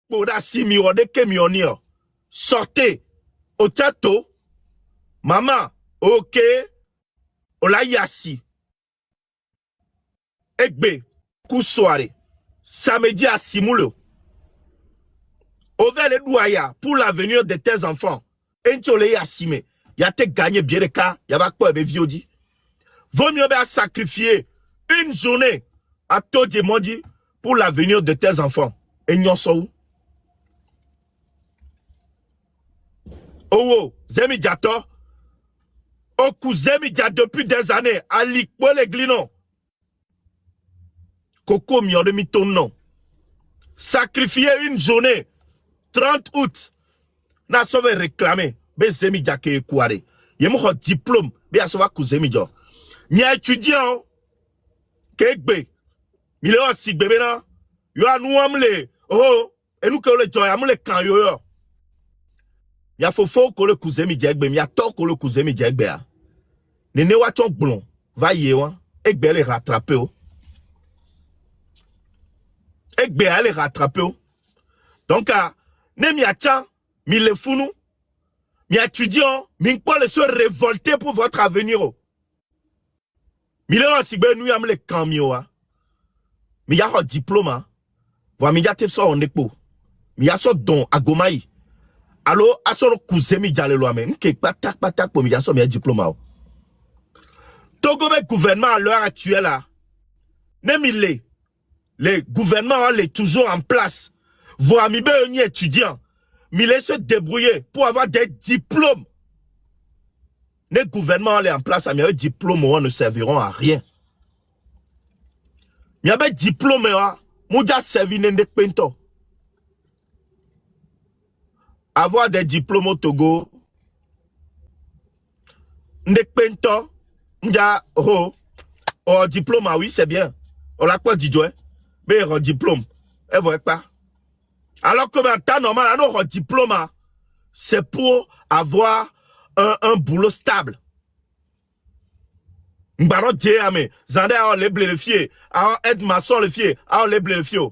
poda si miro de kemionio. Sortez. Au tchato. Maman. Ok. Ola yassi. Egbe. Coup soirée. Samedi à Simulo. Over les douaya pour l'avenir de tes enfants. Entolé yassime. Ya te gagné bien de cas. Ya va quoi, viodi. Vaut mieux bien sacrifier une journée à toi demandi pour l'avenir de tes enfants. Et n'y en sont. Oh, Zemi Diato. Oh, Zemi Diato depuis des années. Ali, quoi les glino. Coco mi de mi ton nom. Sacrifier une journée. 30 août. N'a sauvé réclamer. Be Zemi Diato et Kouare. Y'a mon diplôme. Be a sauvé Zemi Diato. Mi a étudiant. Kekbe. Mi le aussi bébé na. Yo a nous amle. Oh. Et nous que le joy amle kan yo yo. Mi a fofo ko le Zemi Diato. Mi a tort ko le Zemi Diato. Nene wa ton blon. Va yé wa. Ekbe le rattraper o. Ekbe le rattraper o. Donc, ne mi a tchan. Mi le founou. Mi étudiant. Mi pas le se révolter pour votre avenir o. Mi le aussi ben nous amle kan mi o. Mi y a un diplôme. Voilà, mi y a te so on ekpo. Mi y a so don agomaï. Alors, à son cousin mi jale loi même. M'ke patak pour mi y a so mi a diplôme. Togo le gouvernement à l'heure actuelle là. Même les gouvernements les toujours en place. Voilà, mi be un étudiant. Mi laisse se débrouiller pour avoir des diplômes. Les gouvernements les en place, mi a diplôme ne serviront à rien. Mi a be diplôme Mouja servi n'ende pento. Avoir des diplômes au Togo. N'ende pento. Mouja diplôme, oui, c'est bien. On l'a quoi dit, mais un diplôme. Elle voit pas. Alors que en temps normal, un diplôme, c'est pour avoir un boulot stable. M'baron dire mais zande a les blé le fier, a aide maçon le fier, a les blé le fier.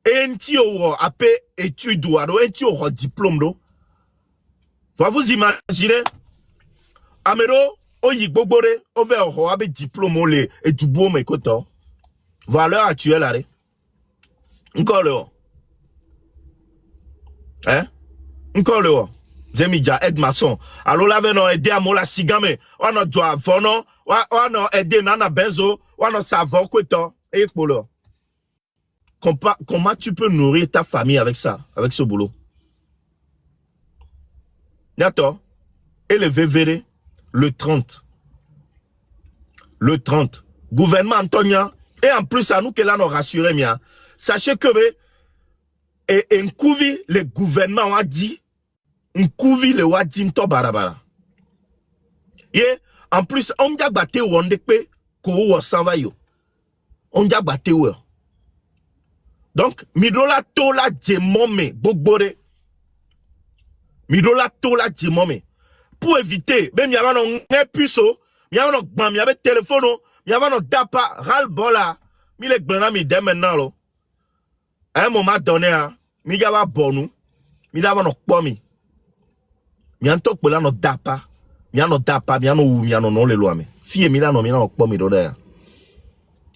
Et enti o apé étude ou enti o diplôme do. Vous imaginez Amero o yigbobore o ve o abe diplôme le et du beau mais koto. Valeur actuelle là. Encore le. Hein? Encore le. Zemidja aide maçon. Alors là venons aider à mola sigame. On a doit vono, on a aider nana benzo, on a savoir quoi et polo. Comment tu peux nourrir ta famille avec ça, avec ce boulot? D'accord. Et le VVD, le 30. Le 30. Gouvernement Antonia. Et en plus, à nous que là, nous rassurons, mia. Sachez que, et un couvi, le gouvernement a dit, Nkouvi le wadim to barabara. Et en plus, on a battu ou on dépe ko s'en va yo. On a battu ou. Donc, midola tola djemome bogbore. Midola tola djemome. Pour éviter, même y a un puceau, y a un gbam, y a un téléphone, y a un dapa, ral bola. Mi le gbana mi de maintenant lo. À un moment donné, mi gava bonu, mi dava no kpomi. Mianto pour la no dapa, miano dapa, miano ou miano non le lois me. Fie milano milano po mi doda.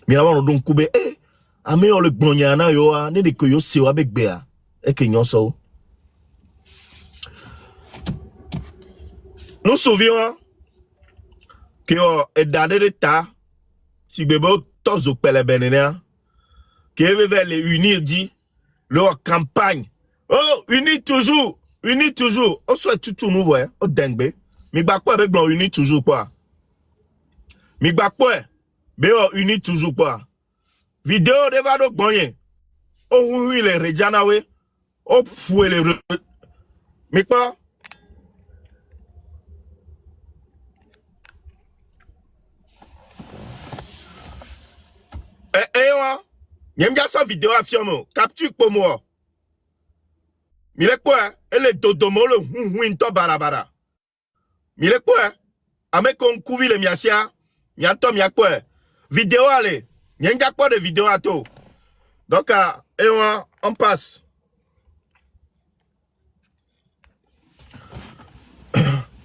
Milano don kube ame on le gbonyana yo a ne de ko yo se wa begbe a e ke nyon so. Nous souvions que est dans l'état si bebo tozo pele benena que veut les unir dit leur campagne. Oh, unis toujours. Uni toujours, on soit tout nouveau, au dengbe. Mi bakwa avec blanc uni toujours pas. Mi bakwa, béo uni toujours pas. Vidéo de va donc bonyen. Oh oui les rejana we. Oh foué les mi quoi? Wa. Nyem ga sa vidéo affirme. Capture pour moi. Mile quoi? Elle est dodomo le huinto barabara. Mile quoi? Ame kon kouvi le miasia. Mianto mia quoi? Vidéo allez. Nyenga quoi de vidéo à tout. Donc, on passe.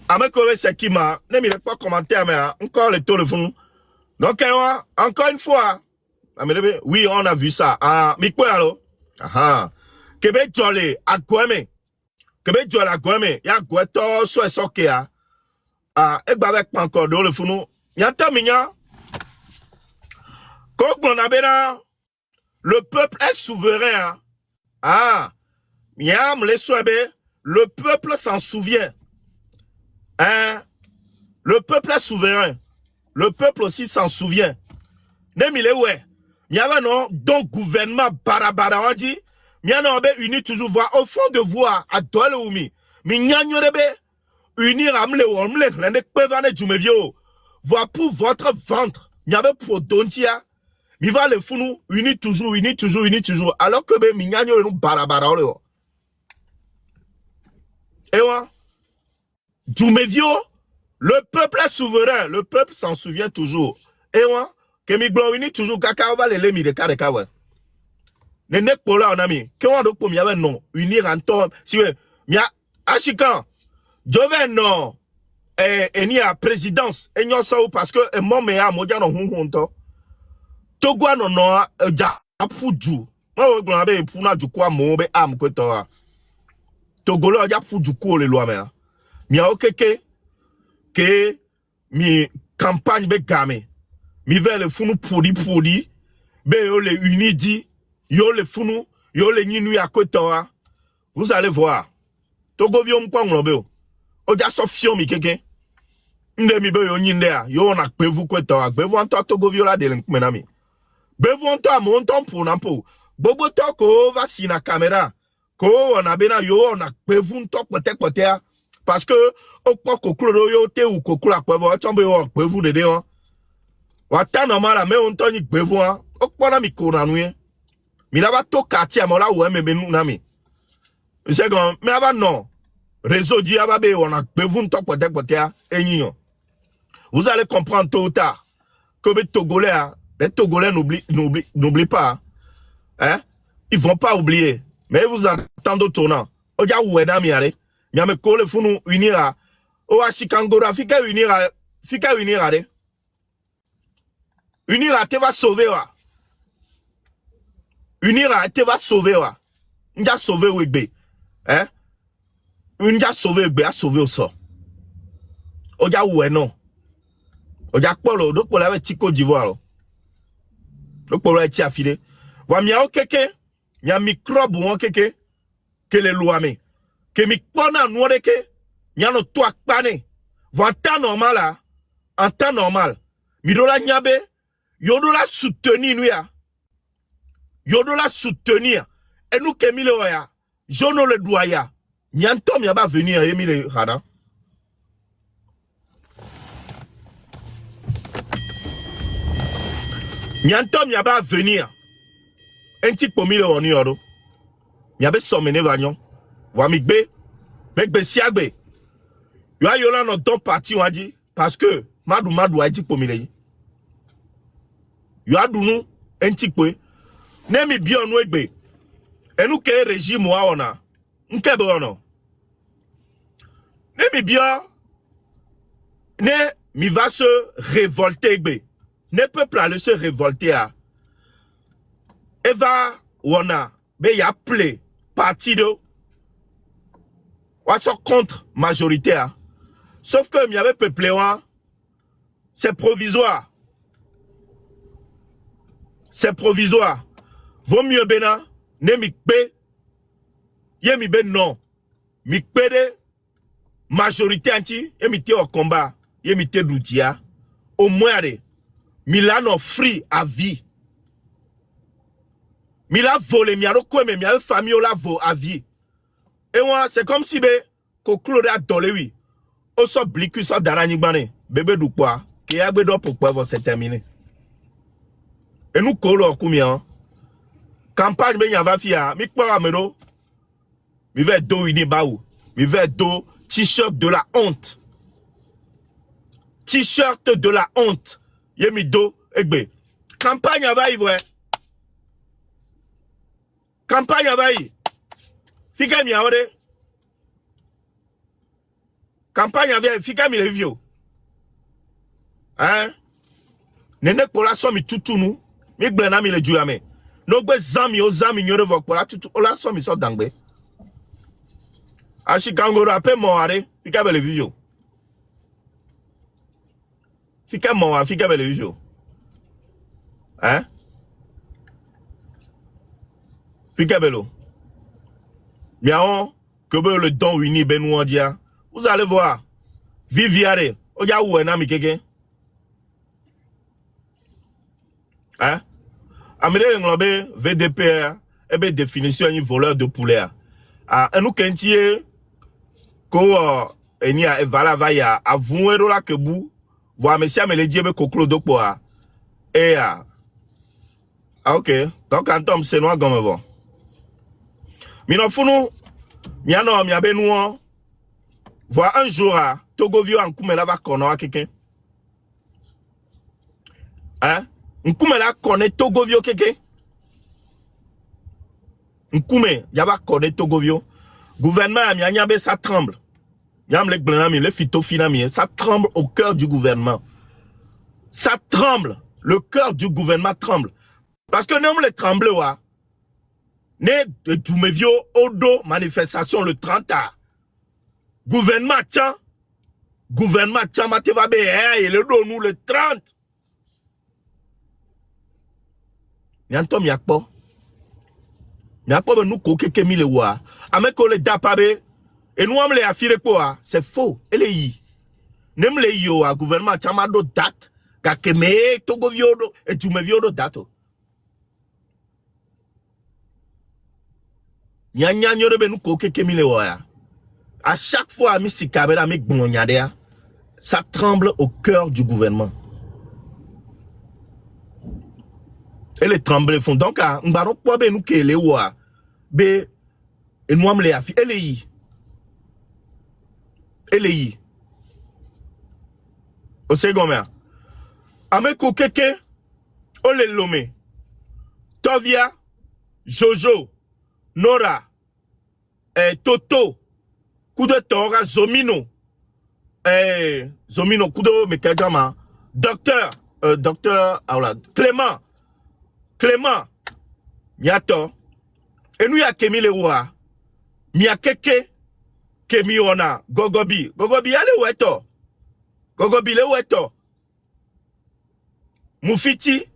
Amekove Sekima, ne m'il pas commentaire, mais encore le taux de fond. Donc, encore une fois, oui, on a vu ça. Ah, mais quoi alors? Ah, Québec Jolly, à Guémé. Québec Jolly à Guémé. Il y a Guéto, soit Sokéa. Ah, et avec pas encore dans le fond. Il y a un terminant. Quand on a bien, le peuple est souverain. Ah, miam, les souhaits, le peuple s'en souvient. Hein? Le peuple est souverain. Le peuple aussi s'en souvient. Nemile ouais. Miava non, donc gouvernement barabara on dit. Miana obe uni toujours voir au fond de voix à dole oumi. Mignano rebe unir amle omle l'ende pevane jumevio. Voir pour votre ventre. Miava pour dontia. Mi va le founou uni toujours, uni toujours, uni toujours. Alors que be mignano nous barabara ole. Et ouais. Jumevio. Le peuple est souverain. Le peuple s'en souvient toujours. Et ouais. Que mi glowini toujours kaka va les mi de kare ouais. Ne nek pola on ami. Que on donc pour mi avait non unir en tom. Si we mi a achikan. Jove non ni a présidence et nyo ça parce que mon meya moja no hunhunto. Togwa no no ja afuju. Mo gbo na be puna ju kwa mo be am ko to. Togolo ja fuju ko le loi me. Mi a okeke que mi campagne be game. Mi vers le funu podi, be yo le unidi, yo le funu, yo le ninu ya kotora. Vous allez voir. Togo vio mpong lobe o. Oja so fio mi keke. Nde mi be yo nyinde ya. Yo na kpevu kotora. Kpevu anto togo vio la de l'enkmenami. Bevu anto amonton pou nampo. Bobo to ko va si na kamera. Ko on a bena yo na kpevu nto pote ya. Parce que okpo kokuro yo te ou kokura kpevu. Chambe yo kpevu de de. Wata normal mais on toni gbevo hein okpona mi kona nuye mi lava to quartier amola ou me benu nami c'est comme mais avant non réseau di aba be on a gbevo nto pote enyion vous allez comprendre tôt ou tard que les Togolais n'oublient pas hein ils vont pas oublier mais vous attendez au tournant oja oueda mi ale mi ame ko le funu unira o ashikangora fika unira ale Unira te va sauver wa. Unira te va sauver wa. Nja sauver wegbe. Hein? Nja sauver wegbe a sauver au sort. Oja oué non. Oja polo do polo avec Tico d'Ivoire. Do polo avec affilé. Wa mi a okeke. Mi a microbe ou okeke. Que les lois me. Que mi pona noire ke. Mi a no to akpane. Wa en temps normal là. En temps normal. Mi do la nyabe. Yodo la soutenir nous ya. Yodo la soutenir. Et nous qui mille ya. Jono le doya. Nyantom ya ba venir Emile Rada. Nyantom ya ba venir. Un petit peu mille on yoro. Yabe sommené vagnon. Wa migbe. Mekbe siagbe. Yo a yola no don parti on dit. Parce que madou a dit pour mille. Yo adunu entikwe nemi bio no egbe enu ke régime wa ona nkebe ono nemi bio ne mi va se révolter egbe ne peuple aller se révolter a eva wona be ya ple partido wa so contre majoritaire sauf que mi avait peuple wa c'est provisoire. C'est provisoire. Vaut mieux bena, ne mikpe, ye mi ben non. Mikpe de majorité anti, ye mi te au combat, ye mi te doutia. Au moins, Milano free à vie. Mila volé, mi a mais mi a famille la vo à vie. Et moi, c'est comme si be, ko klore a dole oui. O so bliku so darani bane, bébé du quoi, qui a bedo pour quoi c'est terminé. Et nous collons combien? Campagne ben yava fia, mi kwa mero. Mi ve do ini baou. Mi ve do t-shirt de la honte. T-shirt de la honte. Ye mi do egbe. Campagne yava y ouais. Campagne yava y. Fika mi aore. campagne avait fika mi le vieux. Hein? Nene pour la somme tout nous. Mi blena mi le duame. No gbe zami o zami nyore vok pour la tout la somme so dangbe. Ashi kangoro ape mo are fika be le vieux. Fika mo a fika be le vieux. Hein? Fika belo. Miaon que le don uni Benoît dia. Vous allez voir. Viviare. Oja ou na mi keke. Hein? Amere nglobe VDP ebe définition un voleur de poulet. Ah, nous kentie ko eni a evala va ya avouero la kebu. Voir monsieur amele die be koklo dokpo a. Eh ah. OK. Donc en tom c'est noir gomme bon. Mino funu miano mi abenou. Voir un jour à Togovio en Koumela va connaître quelqu'un. Hein? Nkoumela connaît Togovio quelqu'un. Nkoume, yaba connaît Togovio. Gouvernement mianyabe ça tremble. Yam le glenami, le phytofinami, ça tremble au cœur du gouvernement. Ça tremble. Le cœur du gouvernement tremble. Parce que nous le tremble wa. Ne de Doumevio Odo manifestation le 30 a. Gouvernement tient Matevabe et le don nous le 30. Nyantom yakpo. Yakpo nous koke kemi le wa. Ameko le dapabe. Et nous amle afire quoi? C'est faux. Elle yi. Nem le yo a gouvernement chamado date. Kakeme Togoviodo et Doumeviodo dato. Nyanya nyorebe nous koke kemi le wa. À chaque fois, ça tremble au cœur du gouvernement. Et les trembles font donc à nous nous que les wa be et nous les affi ele au second mer ameko keke ole lome Tovia Jojo Nora Toto Kudo Tora Zomino Zomino Kudo Mekajama Docteur Clément Miato et nous ya kemi le wa Mia keke kemi ona Gogobi ale weto Gogobi le weto Mufiti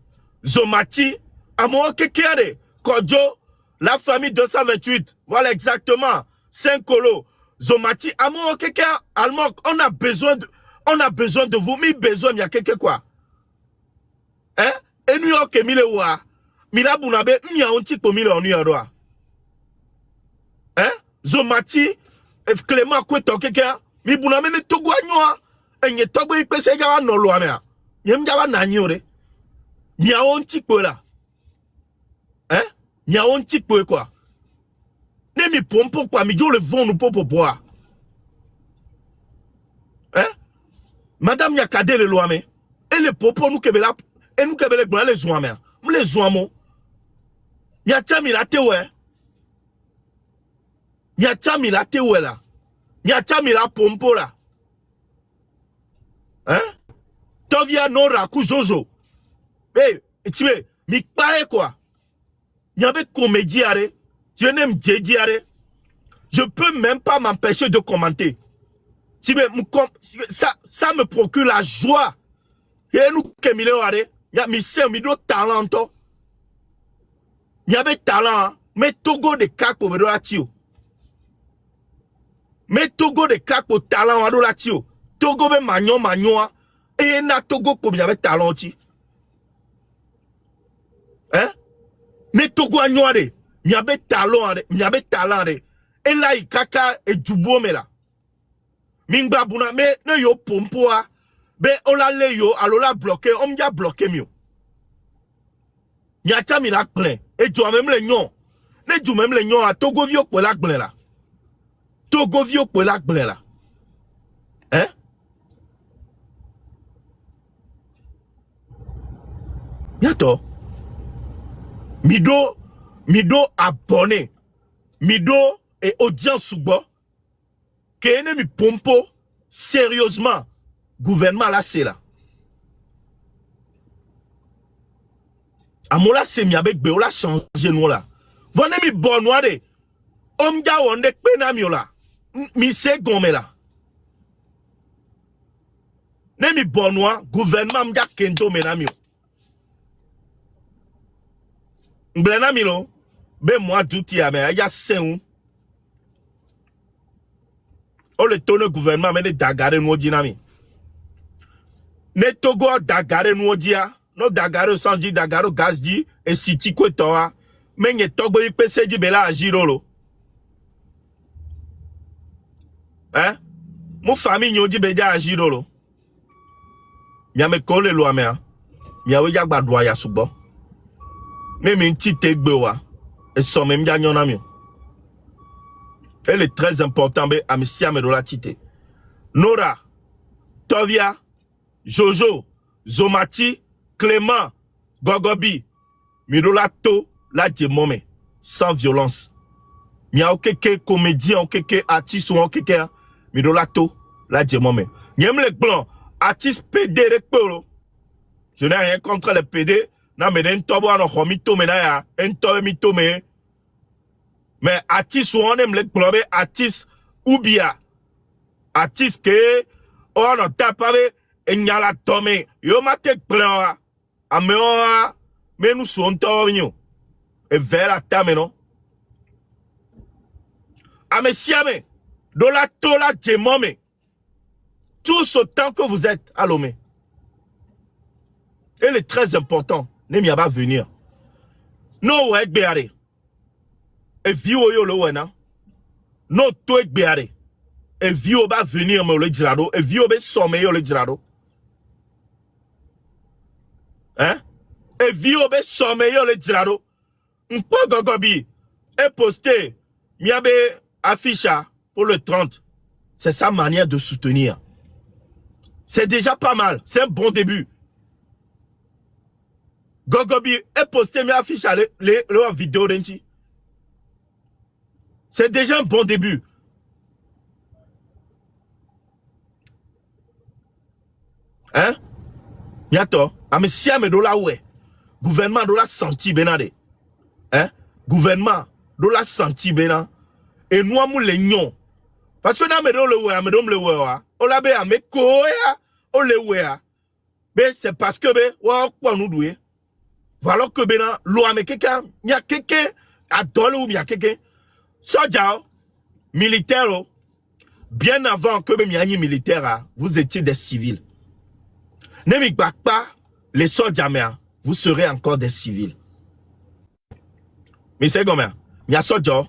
Zomati amo keke ade Kodjo la famille 228 voilà exactement 5 colos Zomati amo keke allemand on a besoin de vous mais besoin il y a quelque quoi hein et nous ya kemi le wa Mila bunabe mia onti po mila oni adoa. Hein? Zomati Clément kweto keke mi bunabe me togo anyoa enye togo ipese jawa nolo amea. Nyem jawa nanyore. Mia onti po la. Hein? Mia onti po quoi? Ne mi pompo quoi mi jo le vent nous popo boire. Hein? Madame Yakade le loame. Et le popo nous kebela et nous kebele gwa les zoamea. M'le zoamo. Miacha mi la tewe. Miacha mi la tewe la. Miacha mi la pompo la. Hein? Tovia Nora Kujojo. Hey, tibe, mi paye quoi? Nyabe comédie are. Je n'aime Djedi are. Je peux même pas m'empêcher de commenter. Tibe, ça me procure la joie. Et nous kemile are. Mi se mi do talento. Il y avait talent, mais Togo de Kako de la tio. Mais Togo de Kako talent de la tio. Togo be magnon, et na Togo comme il y avait talent. Hein? Mais Togo a noiré. Il y avait talent, et là, il kaka et dubo me la. Mingba buna, mais ne yo pompoa. Be ola le yo, alola bloqué, on m'y a bloqué mieux. Nyata mi la plein. Et tu as même les nions. Ne tu même les nions à Togovio pour la plein là. Togovio pour la plein là. Hein? Yato. Mido abonné. Mido et audience sous-bas. Que mi pompo. sérieusement, gouvernement là, c'est là. Amola c'est mi avec Béola changer nous là. Venez mi bon noir de. Omga wonde pena mi là. Mi se gome là. Ne mi bon noir, gouvernement mga kento menami. Mblena mi lo. Be moi douti a me ya sen. O le tonne gouvernement me de dagare nous dinami. Ne togo dagare nous dia. No dagare sanji dagaro gazdi et siti ko toa. Menye togo yi pese di bela ajirolo. Hein? Mon famille nyo di beja ajirolo. Mia me kole lo amea. Mia we jagba doa ya subo. Mais min ti tegbe wa. Et so me mja nyona mi. Elle est très important be amisia me do la tite. Nora, Tovia, Jojo, Zomati, Clément, Gogobi, Mirolato, la djemome, sans violence. Mia okeke comédien, okeke artiste ou okeke, Mirolato, la djemome. Nyem les blancs, artiste PD rekpolo. Je n'ai rien contre les PD. Na me den tobo ano homito me na ya, en tobe mito me. Mais artiste ou on aime les blancs, artiste ou bien artiste que on a tapé et nyala tome. Yo matek blanc. Ameoa, mais nous sommes torvenus. Et vers la tame, non? Amesiame, de la tola djemome. Tous autant que vous êtes à l'homme. Elle est très important. Nemi va venir. No wek beare. Et viwo yo lo wena. No to ek beare. Et viwo va venir me le dirado. Et viwo be somme yo le dirado. Hein? Et viwo be somme yo le dirado. Mpo gogobi. Et posté. Miabe afficha pour le 30. C'est sa manière de soutenir. C'est déjà pas mal. C'est un bon début. Gogobi est posté mais affiche leur vidéo d'enchi. C'est déjà un bon début. Hein? Miato, amesia me do la oué. Gouvernement do la senti benade. Hein? Gouvernement do la senti bena. Et nous amou les nions. Parce que dans me do le oué, me do le oué. O la be ame koya, o le oué. Mais c'est parce que be, wa kwa nous doué. Voilà que bena lo ame quelqu'un, il y a quelqu'un à dole ou il y a quelqu'un soja militaire bien avant que il y ait militaire vous étiez des civils. Ne m'y batte pas les soldats mais vous serez encore des civils. Mais c'est comme il y a soja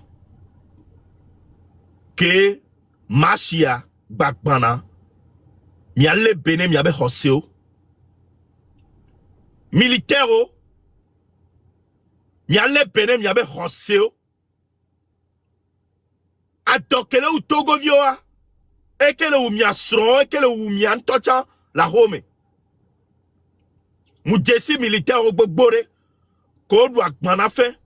que machia bakbana il y a le béné il y a be hoseo militaire il y a les pénèmes, il y avait Rosseo. Atokele ou Togo vioa. Et qu'elle ou mia sron, et qu'elle ou mia antocha la home. Moudjessi militaire au Bogbore. Kodouak manafé.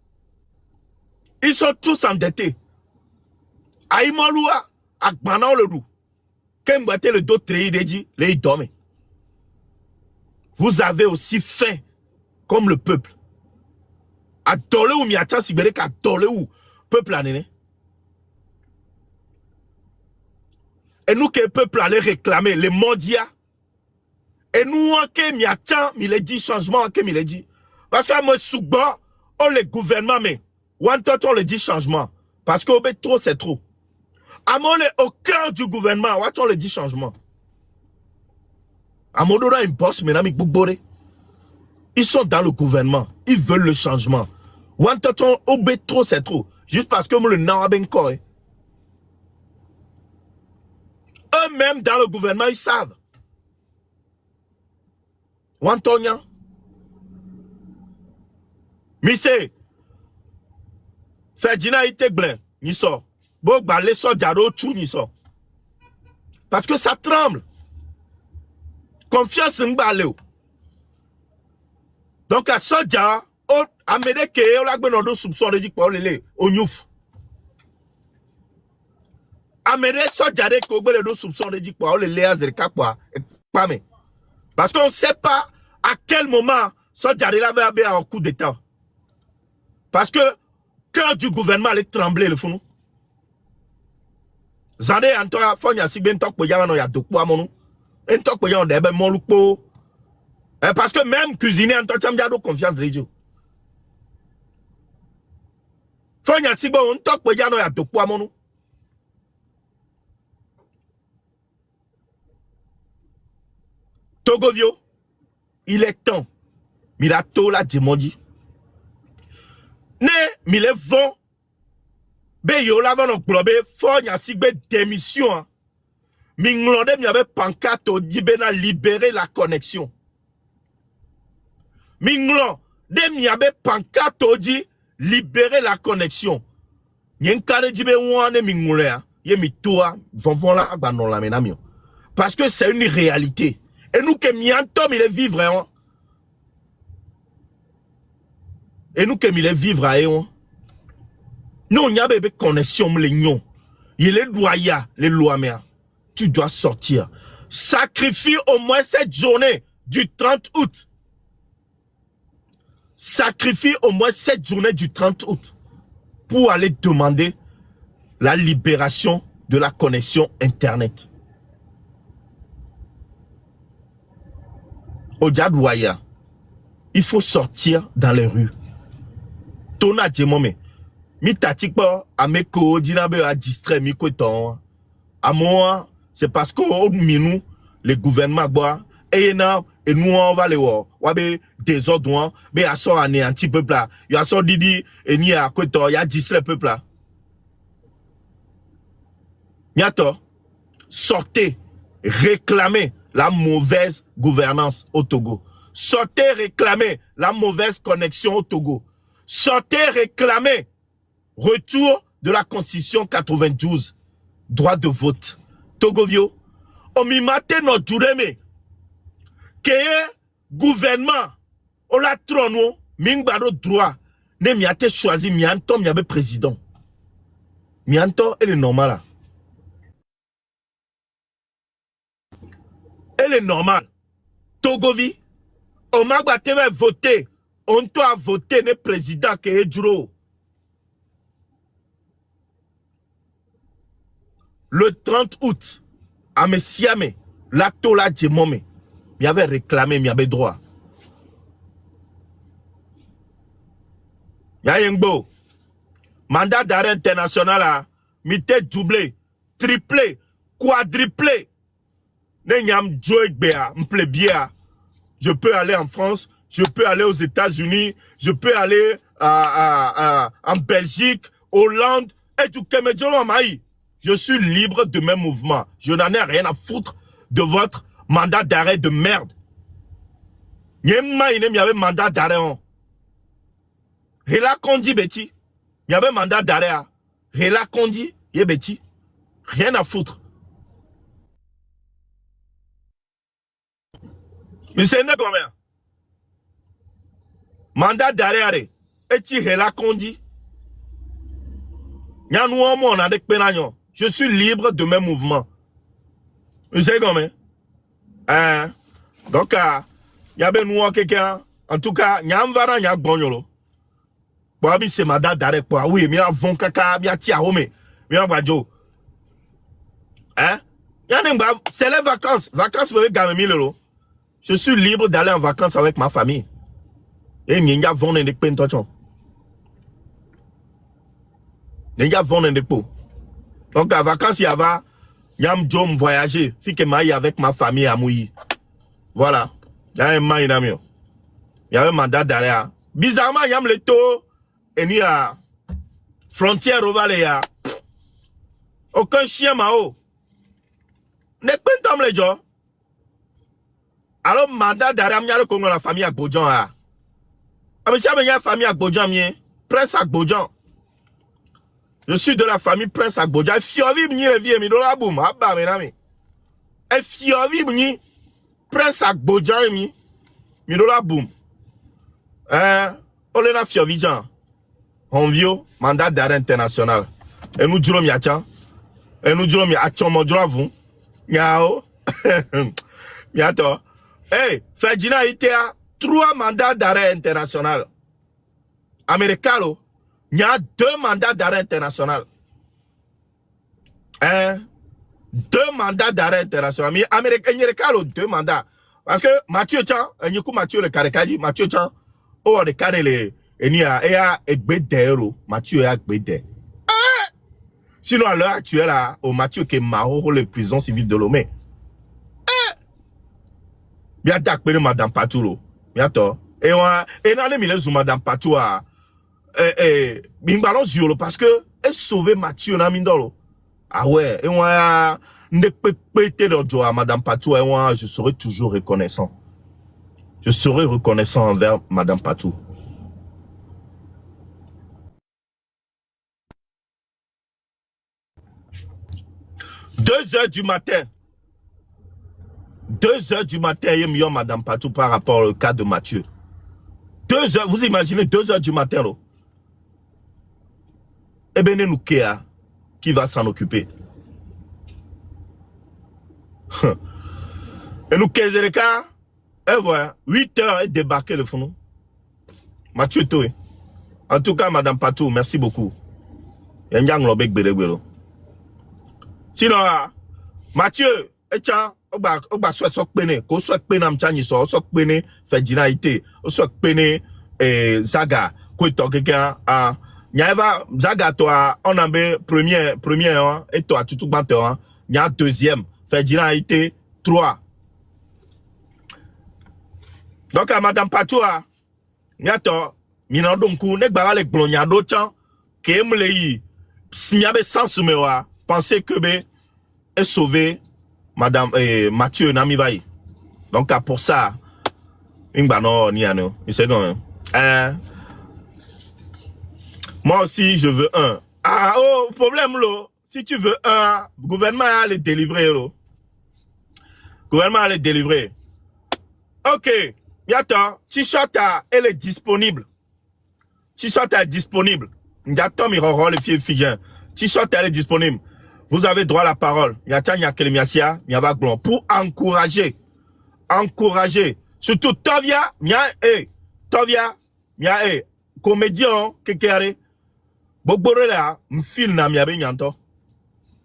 Ils sont tous endettés. Aïmaloua, Akmana le roux. Kembate le dos treyi deji, les idome. Vous avez aussi faim comme le peuple. A tole ou miata sibere ka tole ou peuple anéné. Et nous que le peuple allait réclamer les mondiaux. Et nous que miata mi le dit changement que mi le dit. Parce que moi souba on le gouvernement mais on le dit changement parce que trop c'est trop. À mon au cœur du gouvernement on le dit changement. À mon dora une boss mais nami boubore. Ils sont dans le gouvernement, ils veulent le changement. Wantoton obé trop c'est trop. Juste parce que moi le n'a ben quoi. Eux-mêmes dans le gouvernement ils savent. Wantonia. Mise. Ferdinand ite blanc, ni so. Bo balé so diaro tout ni so. Parce que ça tremble. Confiance m'balé. Donc à Soja, à Médeke, on a besoin de soupçons de dire quoi on est au Nyouf. amener ça diaré que les deux soupçons de dire quoi, les léas et quoi, pas mais. Parce qu'on ne sait pas à quel moment ça diaré là va avoir un coup d'état. Parce que cœur du gouvernement allait trembler le fou. Zandé Antoine Fonya si bien tok poya no ya dokwa monu. En tok poya on debe mon lupo. Parce que même cuisiner Antoine Chamdiado confiance de Dieu. Fonya si bon on tok poya no ya dokwa monu. Togovio, il est temps. Milato la dimondi. Ne, mile vont. Be yo la va no globe Fonya si be démission. Minglode mi avait pancarte au dibena libérer la connexion. Minglode mi avait pancarte au di libérer la connexion. Yen kare dibe wane minglode ya. Ye mi toa vont la banon la menamio. Parce que c'est une réalité. Et nous que miantom il est vivre hein. Et nous que il est vivre hein. Nous on y a bébé connexion les nions. Il est loya les lois mère. Tu dois sortir. Sacrifie au moins cette journée du 30 août. Sacrifie au moins cette journée du 30 août pour aller demander la libération de la connexion Internet. Au Diadouaya, il faut sortir dans les rues. Tona Djemome, mi tatikpa ameko dinabe a distrait mi koton. À moi, c'est parce qu'au minou, le gouvernement boit, et nous on va les voir. Wabe désordre, mais à ça anéanti peuple là. Il y a ça didi, et ni à koton, il y a distrait peuple là. Niato, sortez, réclamez la mauvaise gouvernance au Togo. Sortez, réclamez la mauvaise connexion au Togo. Sortez, réclamez retour de la Constitution 92. Droit de vote. Togovio, omimate no jureme. Que gouvernement, on la trono, mingbaro droit, ne miate choisi, mianto, miabe président. Mianto, elle est normale. Elle est normale. Togovi, on m'a voté. On doit voter le président qui est duro. Le 30 août, à Messiame, la tola djemome, il avait réclamé, il avait droit. Il y a un beau mandat d'arrêt international, il était doublé, triplé, quadruplé. Je peux aller en France, je peux aller aux États-Unis, je peux aller en Belgique, Hollande, et tout comme je suis libre de mes mouvements. Je n'en ai rien à foutre de votre mandat d'arrêt de merde. Il y avait mandat d'arrêt. Réla Kondi Betty. Il y avait mandat d'arrêt. Réla Kondi, Betty. Rien à foutre. Mais c'est combien? Mandat d'arrêt. Et tu Réla Kondi. Je suis libre de mes mouvements. Vous savez comment? Donc, il y a bien quelqu'un. En tout cas, il y a un varan, il y a un bon. Boabi, c'est ma date d'arrêt. Oui, mais il y a un bon caca, il y a un tia home. Il y a un badjo. Hein? Il y a un c'est les vacances. Vacances, vous avez 1000 €. Je suis libre d'aller en vacances avec ma famille. Et il y a un bon indépendant. Il y a un bon indépendant. Donc, à vacances, il y avait, Yam Jom voyager, fi que maï avec ma famille à Mouyi. Voilà. Il y a un maï d'amio. Il y a un mandat d'arrêt. Bizarrement, Yam le taux, et il y a frontière ovale, ya. Aucun chien mao. N'est pas un les gens. Alors, mandat d'arrêt, il y a le Congo, la famille à Bodjan. Ah, mais si il y a une famille à Bodjan, Prince à Bodjan. Je suis de la famille Prince Agbodja. Fiovi bni le vie mi do la boum. Abba menami. E fiovi bni Prince Agbodja mi do la boum. Olena fiovi jan. On vio mandat d'arrêt international. Et nous disons miachan. Et nous disons, mais attends, Miao. Miato. Hey, Ferdinand était à 3 mandats d'arrêt international. Américano, il y a 2 mandats d'arrêt international. Hein? 2 mandats d'arrêt international. Mais Américano, 2 mandats. Parce que Mathieu Chan, Mathieu le Karekadi, Mathieu Chan, oh, le Kanele, et a Egbedero, Mathieu a Egbede. Sinon, à l'heure actuelle, au Mathieu qui est maro, les prisons civiles de Lomé. Bien d'accord, Madame Patouro. Bien tort. Et dans les milieux de Madame Patouro, ballon sur parce que elle sauvé Mathieu Namindolo. Ah ouais, et moi, ne peut péter de joie, Madame Patou, et moi, je serai toujours reconnaissant. Je serai reconnaissant envers Madame Patou. Deux heures du matin. 2 heures du matin, il y a Madame Patou par rapport au cas de Mathieu. 2 heures, vous imaginez 2 heures du matin, là. Eh bien, nous, qui va s'en occuper? Et nous, Kézereka, et voilà, 8 heures et débarquer le fond. Mathieu Toé. En tout cas, Madame Patou, merci beaucoup. Sinon, Mathieu, et tiens, oba soit pene, ko soit pene amchani soit pene, Ferdinand ite, soit pene, Zaga, ko to quelqu'un, Nyava, Zaga, toi, on a premier, et toi, tout banteur, il y a deuxième, Ferdinand ite, 3. Donc, à Madame Patou, Nyato, Minandonkou, nek bara lek blon yado chan, ke emle yi, s'miabe sans soumewa, pensez que be, est sauvé, Madame, Mathieu Namivaï. Donc, pour ça, Ingbano, Niano, c'est quand même. Moi aussi, je veux un. Ah, oh, problème, là. Si tu veux un, le gouvernement a les délivrer, là. Le gouvernement a les délivrer. Ok. Attends, T-shirt, elle est disponible. T-shirt est disponible. J'attends, mais le fier. T-shirt, elle est disponible. Vous avez droit à la parole. Pour encourager. Encourager. Surtout Tovia, Tovia, comédien, kekere. Bogbore la, m'fil na miabe nyanto.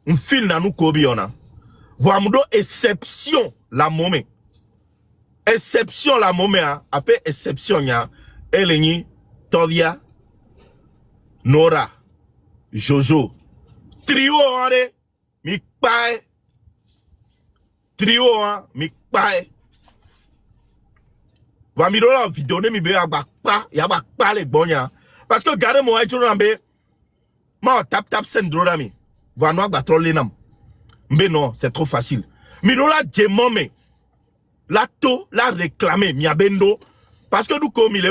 M'fil na nou kobiona. Voamdo exception la momé. Exception la momé, après exception ya. Eleni, Tovia, Nora, Jojo. Trio, mi pae. Trio, mi pae. Voamdo la vidéo, mi be yabak pa les bonya. Parce que gardez moi, je rambe. Ma tap sendrolami. Voanoa batrol lenam. Mais non, c'est trop facile. Mirola djemome. La to, la réclamer, miabendo. Parce que nous comme il est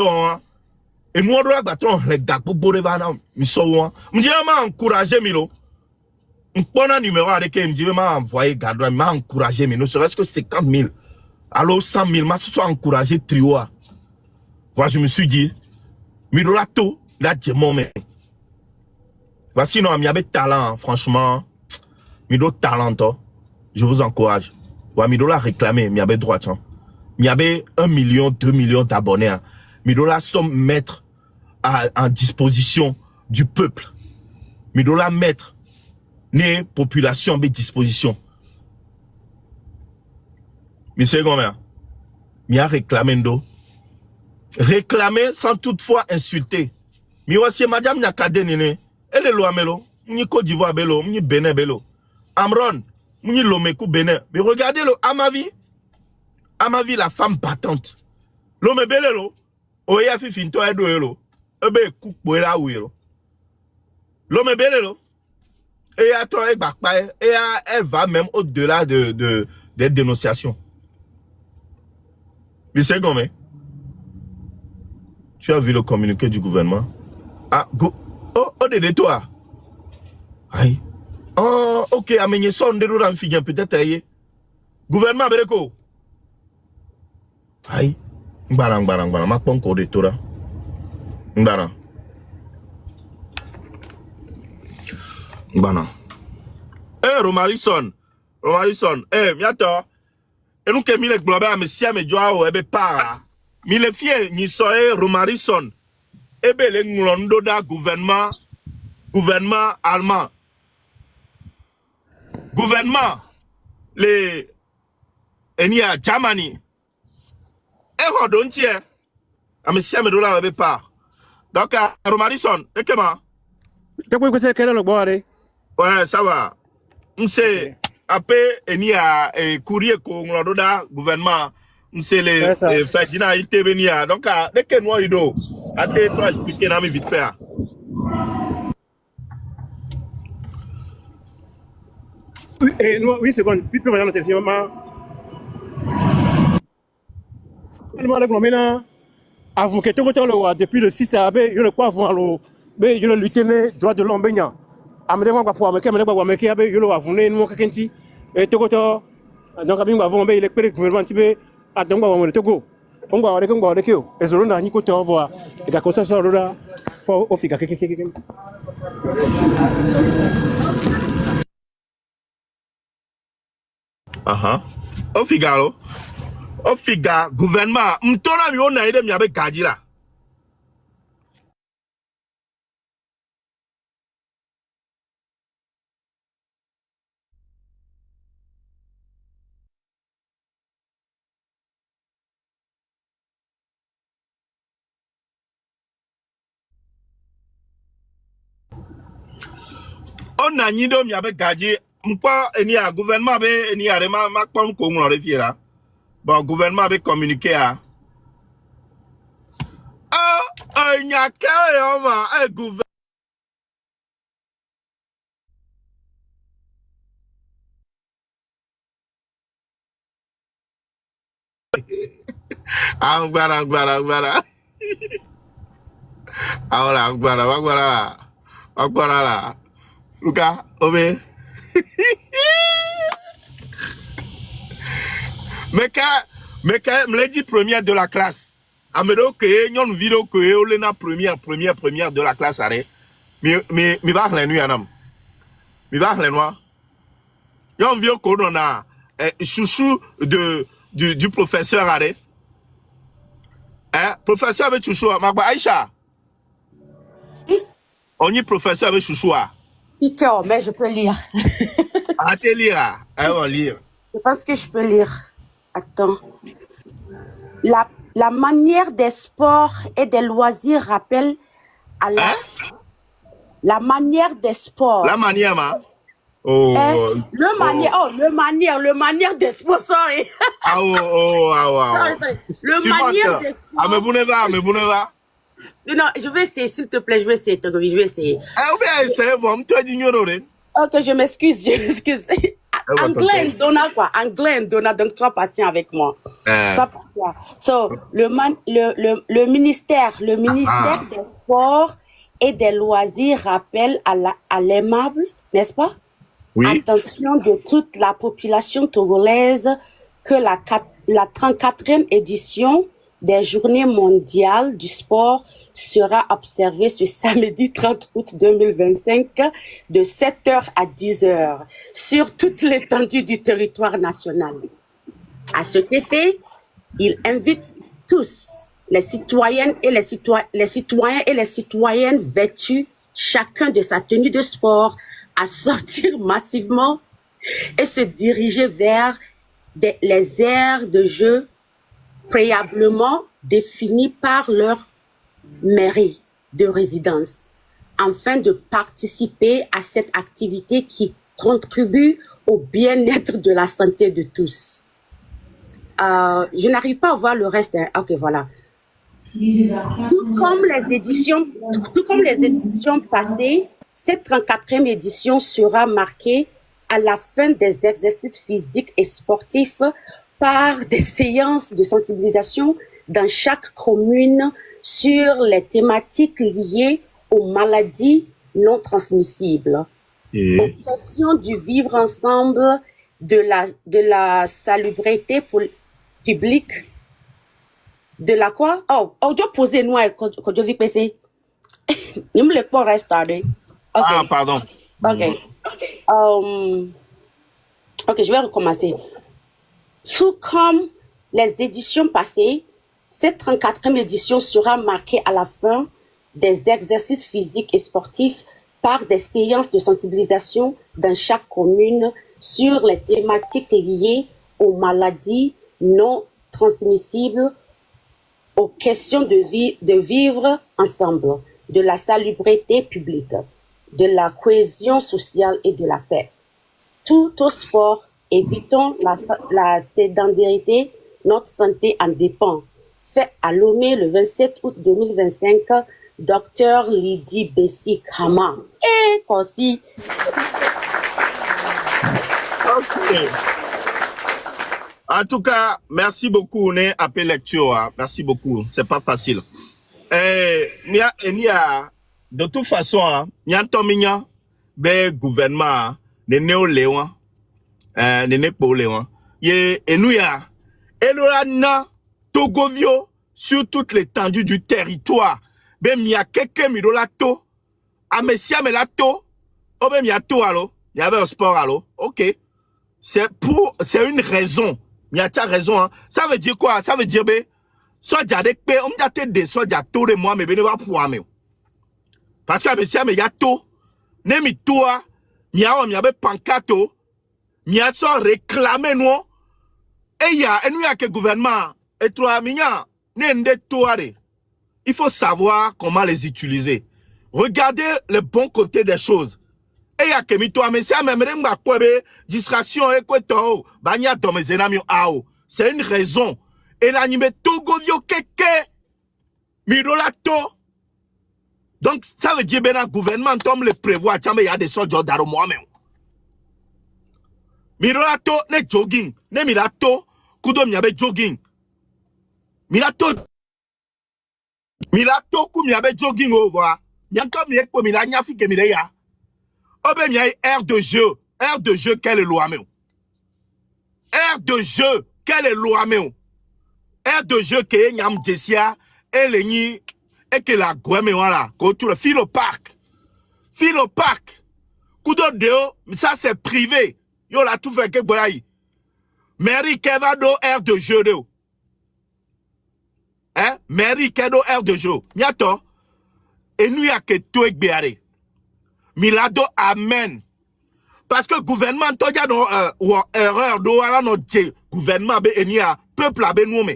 et nous on doit battre les gars pour borevana. Mi so m'dira m'a encouragé Milo. M'pona numéro avec m'dira m'a envoyé garde, m'a encouragé mais ne serait-ce que 50 000. Alors 100 000, m'a surtout encouragé trio. Voilà, je me suis dit, Mirola to, la djemome. Voici non, il y avait talent, franchement. Mido talent, je vous encourage. Mido l'a réclamé, il y avait droit. Il y avait 1 million, 2 millions d'abonnés. Mido l'a somme mettre en disposition du peuple. Mido l'a mettre les populations à disposition. Mais c'est combien? Il a réclamé. Réclamé sans toutefois insulter. Mais aussi, madame Nakade Nene. Elle est loin, Melo. Ni Côte d'Ivoire, Belo. Ni Bénin, Belo. Amron. Ni Lomekou, Bénin. Mais regardez-le, à ma vie, la femme battante. L'homme Belelo. Oya fi finto edo elo. Ebe kou la ou elo. L'homme Belelo. Et elle va même au-delà des dénonciations. Mais c'est comme, tu as vu le communiqué du gouvernement? Ah, de toi. Aïe. Oh, ok, amenez son de l'eau figure peut-être aïe. Gouvernement Bereko. Aïe. M'barang, ma ponko de toi. M'barang. Romarison. Miato. Et nous, que mille global, mais si à mes joie, ou ebe para. Mille fiers, ni soye Romarison. Ebe le nglondo da gouvernement allemand. Gouvernement, les, enia Germany. Et rodontier. À mes si à mes dollars, ebe par. Donc, Romarison, et comment? Ouais, ça va. M'sait, après, enia, courrier qu'on l'a gouvernement, m'sait les Ferdinand Itebenia. Donc, dès que nous, ido, à tes trois expliquer, n'a mis vite faire. Oui, seconde. Puis, plus maintenant, avant que tu le depuis le 6 avril, je ne crois pas mais je le tenais droit de l'homme. Amede kwa kwa ameke amede kwa ameke abe yolo avune no kakenti e tokoto donc abi ngwa vombe ile pere gouvernement tibe adongwa wa mo togo ngwa wa ke o ezoro na nyi ko to voa e da kosa so rora fo ofika keke Ofiga gouvernement mtona mi ona ide mi abe gadira. Ona nyido mi abe gaji mpa eni a gouvernement be eni a rema makpon ko ngoro refiera. Bon gouvernement be communiquer a. Nya ke yo ma gouvernement Angbara. Ahora Angbara la. Luka, obe. Mais me dit première de la classe. Amedo que nyon vidéo que olena première de la classe arrêt. Mi va la nuit anam. Mi va la noix. Yon vieux qu'on a chouchou du professeur arrêt. Professeur avec chouchou Magba Aïcha. On y professeur avec chouchou. Piqueur, mais je peux lire. Ah, t'es lire. On lire. Je pense que je peux lire. Attends. La manière des sports et des loisirs rappelle à la manière des sports. La manière, ma. Le manière des sports, sorry. Sorry. Le manière des sports. Me bouneva. Non, je vais essayer, s'il te plaît, je vais essayer. Ok, je m'excuse. Anglais, Donna, donc sois patient avec moi. Sois patient. So, le ministère des Sports et des Loisirs rappelle à l'aimable, n'est-ce pas? Oui. Attention de toute la population togolaise que la 34e édition des Journées mondiales du sport sera observée ce samedi 30 août 2025 de 7h à 10h sur toute l'étendue du territoire national. À cet effet, il invite tous les citoyennes et les citoyens et les citoyennes vêtus chacun de sa tenue de sport à sortir massivement et se diriger vers les aires de jeu préalablement définis par leur mairie de résidence, afin de participer à cette activité qui contribue au bien-être de la santé de tous. Je n'arrive pas à voir le reste. Ok, voilà. Tout comme les éditions passées, cette 34e édition sera marquée à la fin des exercices physiques et sportifs par des séances de sensibilisation dans chaque commune sur les thématiques liées aux maladies non transmissibles, aux questions du vivre ensemble, de la salubrité publique, de la quoi? Je posais nous quand je vais passer. Il me le pas rester. Ah, pardon. Ok. Ok, je vais recommencer. Tout comme les éditions passées, cette 34e édition sera marquée à la fin des exercices physiques et sportifs par des séances de sensibilisation dans chaque commune sur les thématiques liées aux maladies non transmissibles, aux questions de vivre ensemble, de la salubrité publique, de la cohésion sociale et de la paix. Tout au sport, évitons la sédentarité, notre santé en dépend. Fait à Lomé le 27 août 2025, Dr Lydie Bessie Kama. Et aussi. Ok. En tout cas, merci beaucoup, on est appelé lecture. Hein. Merci beaucoup. C'est pas facile. De toute façon, il y a un temps, le gouvernement, le néo-léon, le néo-léon, et nous, et nous, Togovio, sur toute l'étendue du territoire, ben, il y a quelqu'un qui a to, a messia me la to, oh ben, il y a to, alors, il y avait un sport, alors, ok. C'est une raison. Il y a raison, hein. Ça veut dire quoi? Ça veut dire, ben, soit il y a des paix, on a des soit il y a tout de moi, mais ben, va pouvoir, mais. Parce que, monsieur, mais il y a tout. Nemi toi, il y a pancato, il y a ça réclamé, nous. Et il y a que le gouvernement, et toi, il faut savoir comment les utiliser. Regardez le bon côté des choses. Et il y a que toi, mais c'est même distraction et quoi, c'est une raison. Et l'anime Togovio Keke, Mirolato. Donc, ça veut dire que le gouvernement, comme le prévoit, il y a des soldats dans le moi-même. Mirolato, ne jogging, ne mirato, kudo miabe jogging. Mirato, kou miabe jogging over. Nyanko miek po mira nyafi ke mireya. Obe miaye air de jeu. Air de jeu, quelle est loi, meu? Air de jeu, quelle est loi, meu? Air de jeu, que nyam jessia, et le ni, et que la gueme, voilà, quand tu le file au parc. File au parc. Kudo deo, ça c'est privé. Yo la tout fait que boulaï. Mary Kevado air de jeu de. Hein? Mary Kedo air de jeu. Miato. Et nous y a que tout est béaré. Milado amen. Parce que gouvernement, toi y a no erreur do ala no gouvernement be enia peuple a benoume.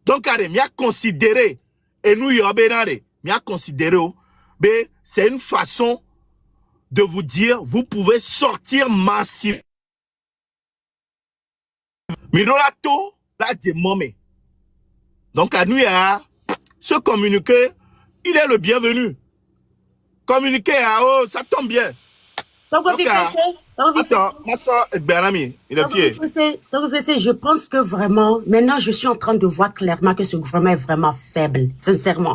Donc allez, m'y a considéré et nous y a benare, m'y a considéré be c'est une façon de vous dire vous pouvez sortir massivement. Mirolato la de momé. Donc à nous y a ce communiqué, il est le bienvenu. Communiquer à oh, ça tombe bien. Donc, attends, ma soeur Bernami, il est fier. Donc, je pense que vraiment, maintenant, je suis en train de voir clairement que ce gouvernement est vraiment faible, sincèrement.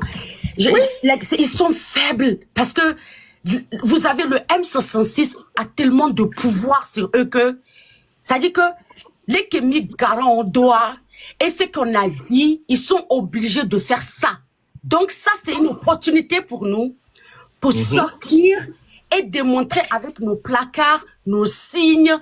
Ils sont faibles parce que vous avez le M66 a tellement de pouvoir sur eux que ça dit que les Kémis garant doigt et ce qu'on a dit, ils sont obligés de faire ça. Donc, ça, c'est une opportunité pour nous pour sortir et démontrer avec nos placards, nos signes,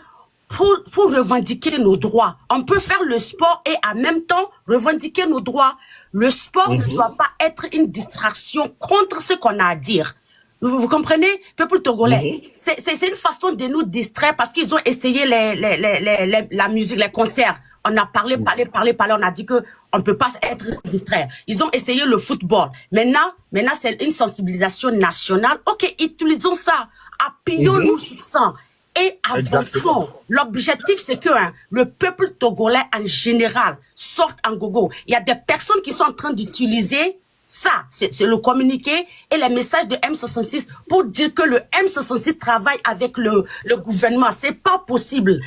pour revendiquer nos droits. On peut faire le sport et en même temps revendiquer nos droits. Le sport ne doit pas être une distraction contre ce qu'on a à dire. Vous comprenez, peuple togolais? C'est une façon de nous distraire parce qu'ils ont essayé la musique, les concerts. On a parlé, on a dit que on ne peut pas être distrait. Ils ont essayé le football. Maintenant c'est une sensibilisation nationale. Ok, utilisons ça. Appuyons-nous sur ça. Et avançons. L'objectif, c'est que le peuple togolais en général sorte en gogo. Il y a des personnes qui sont en train d'utiliser ça, c'est le communiqué et les messages de M66 pour dire que le M66 travaille avec le gouvernement. C'est pas possible.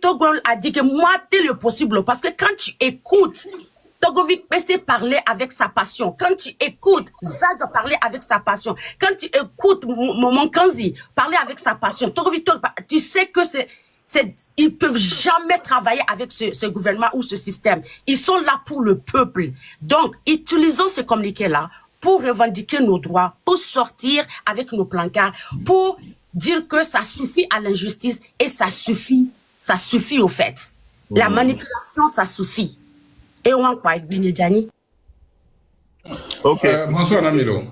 Togol a dit que moi, c'est le possible parce que quand tu écoutes Togovic PC parler avec sa passion, quand tu écoutes Zag parler avec sa passion, quand tu écoutes Momon Kanzi parler avec sa passion, Togovic, tu sais que ils peuvent jamais travailler avec ce gouvernement ou ce système. Ils sont là pour le peuple. Donc, utilisons ce communiqué-là pour revendiquer nos droits, pour sortir avec nos plancards, pour dire que ça suffit à l'injustice et ça suffit au fait. La manipulation, ça suffit. Et on va Djani. Ok. Bonsoir, Namilo.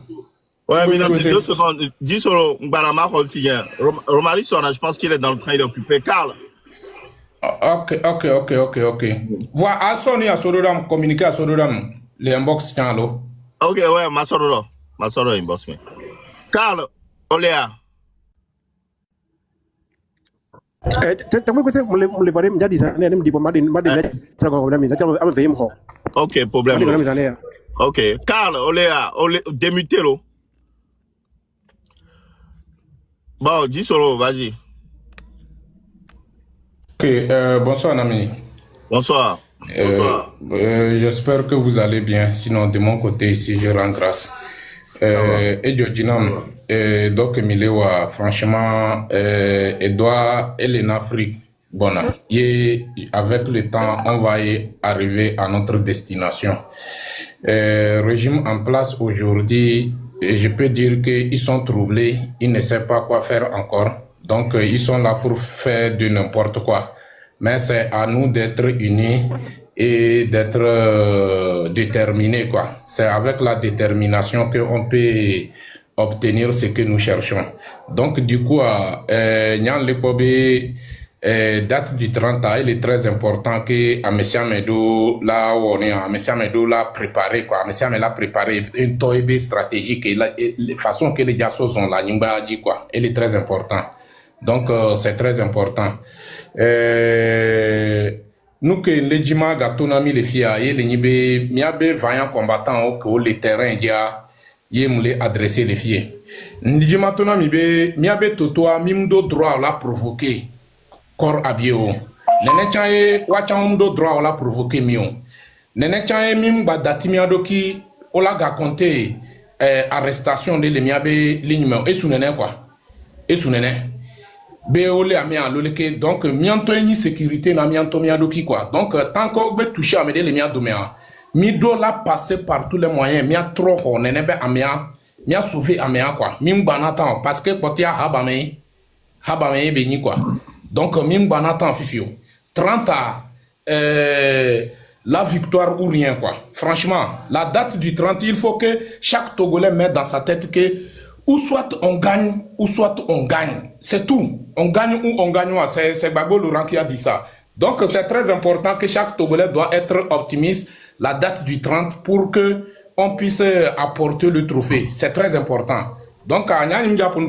Ouais, mais 2 secondes. Dis sur Mbarama Rolfien. Romari Sona, je pense qu'il est dans le train, il est occupé. Carl. Ok. Voilà, à Sony, à Sodoram, communiquer à Sodoram, les inbox, tiens, là. Ok, ouais, ma soeur inbox. Carl, Oléa. Ok, problème. Ok, Carl, Oléa, démutez-le. Bon, dis solo, vas-y. Ok, bonsoir, Nami. Bonsoir. J'espère que vous allez bien. Sinon, de mon côté, ici, je rends grâce. Et Djodjinam, donc, Milewa, franchement, Edouard et l'Afrique. Bon, et avec le temps, on va y arriver à notre destination. Régime en place aujourd'hui, je peux dire qu'ils sont troublés, ils ne savent pas quoi faire encore. Donc, ils sont là pour faire de n'importe quoi. Mais c'est à nous d'être unis et d'être déterminés, quoi. C'est avec la détermination qu'on peut obtenir ce que nous cherchons. Donc, du coup, Nyan Lepobe, date du 30 ans, il est très important que Amessia Medo, là où on est, Amessia Medo l'a préparé, quoi. Amessia Medo l'a préparé une toile stratégique et la façon que les gars sont là, Nimba dit, quoi. Elle est très important. Donc, c'est très important. Nous que les Djima Gatonami les filles, les Nibé, miabe vaillant combattant au les terrains, y a adressé les filles. Ndjima Tonami be, miabe totoa, mimdo droit la provoquer. Corps habillé. Nene chaye, wachamdo droit la provoquer mion. Nene chaye mim badatimiado ki, ola ga compter, arrestation de les miabe ligne, et sous nene quoi. Et sous nene. Béolé a mis à l'oleke, donc mianto ni sécurité na mianto miadoki quoi. Donc tant qu'on veut toucher à m'aider les miadomea, mi do la passer par tous les moyens, mia trop ho nenebe amia, mia sauver amia quoi. Mim banatan parce que potia habame béni quoi. Donc mim banatan fifio. 30 à la victoire ou rien quoi. Franchement, la date du 30, il faut que chaque Togolais mette dans sa tête que ou soit on gagne, ou soit on gagne. C'est tout. On gagne ou on gagne. C'est Babo Laurent qui a dit ça. Donc, c'est très important que chaque Togolais doit être optimiste la date du 30 pour que on puisse apporter le trophée. C'est très important. Donc, à nous quand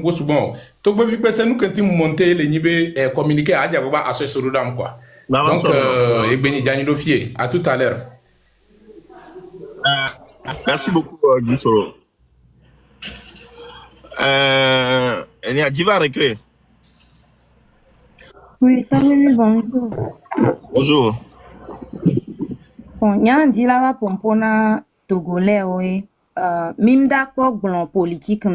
monter les niveaux communiquer à ce Sorudam quoi. Donc, à tout à l'heure. Merci beaucoup, Guy Solo. Il y a Diva Récré. Oui, bonjour. Bonjour. Bon, il y a un dilava pompona togolais, oui. Mime d'accord, blanc politique,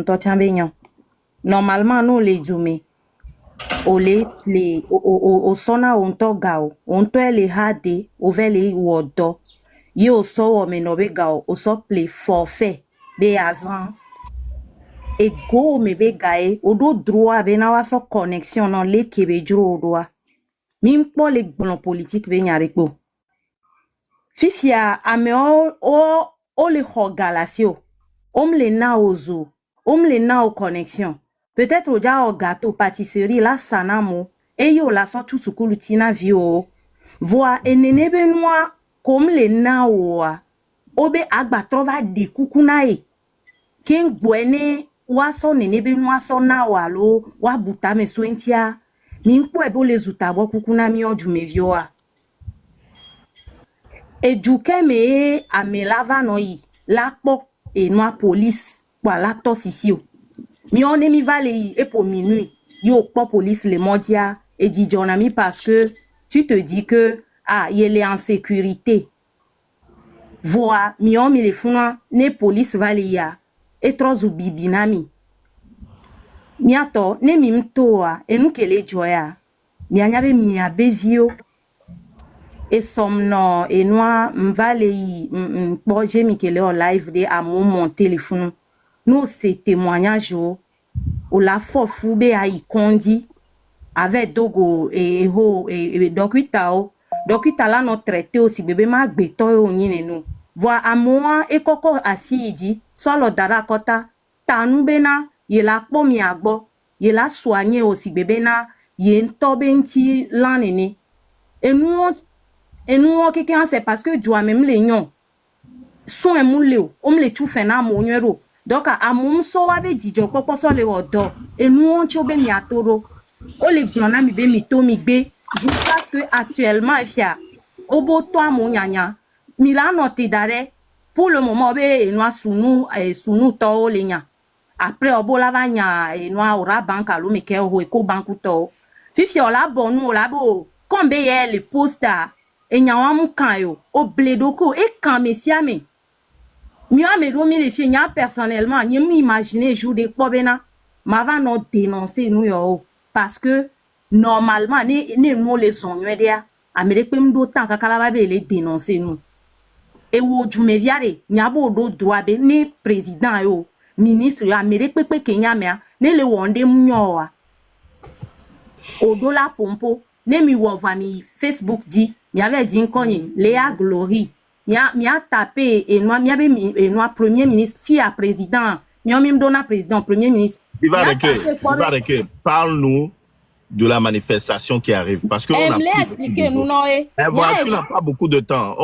normalement, nous les djumé. Au sona on to gao, on to les hade, au vele wodo. Yo so o menobe gao, au so play forfait, be azan. Et go me be gae, odo droit be na waso connexion non le kebe juro droit. Mim po le bon politique be nyareko. Fifia ame o le ho galasio. Le na ozo, le na o connexion. Peut-être au dia o gâteau pâtisserie la sanamo et yo la son tout sukulu tina vio. Voa enene be noa comme le na oa. Obe agba trova de kukunae. Ken gwene waso nenebe nwaso na walo wa buta me soentia mi nkpo ebo le zuta bo kukuna mi oju me vioa eduke me amelava no yi lakpo enwa police kwa la tosisio mi one mi vale yi epo minui yo po police le modia et di jonami parce que tu te dis que il est en sécurité voa mi on mi le funa ne police vale ya etrozu bibinami miato ne mimtoa enukele joya mianyabe miabe vio et somno enwa mvale yi projet mikele en live de à mon téléphone nous c'est témoignage o la fo fu be a ikondi avec dogo et docteur là non traité aussi bébé ma gbeto o nyine no voa amoa e koko asidi solo dara kota tanu bena ye la kpo mi agbo ye la soigner aussi bébé na ye nto benti lanene et nous quelqu'un c'est parce que joa même les nyon soin moulé o me le tu fait na mo nyero donc a mum so wa be dijo popo so le odo et nous on ti obe mi atoro o le gbona mi be mi to mi gbe jusqu'à ce que actuellement fia obo to mo nyanya mi la noté d'arrêt pour le moment be enwa sunu to o le nya après obo la va nya enwa ora banka lo me ke ho e ko banku to fifi o la bonu o la bo kombe ye le posta enya wa mu kan yo o bledoko e kan mesiame Mia me domi les filles, personnellement, je m'imagine jour de Pobena, m'avant non dénoncer nous yo parce que normalement nous les sons derrière Amérique même d'autant qu'à la les dénoncer nous et où du me viare n'y bo do droit be ni président yo ministre yo Amérique pepe Kenya me ne le wonde mnyoa odo la pompo ne mi wo mi Facebook dit y avait dit konye Léa Glory mia tapé et moi mia be premier ministre fille à président mia même donna président premier ministre parle-nous de la manifestation qui arrive parce que on a expliquer nous non tu n'as pas beaucoup de temps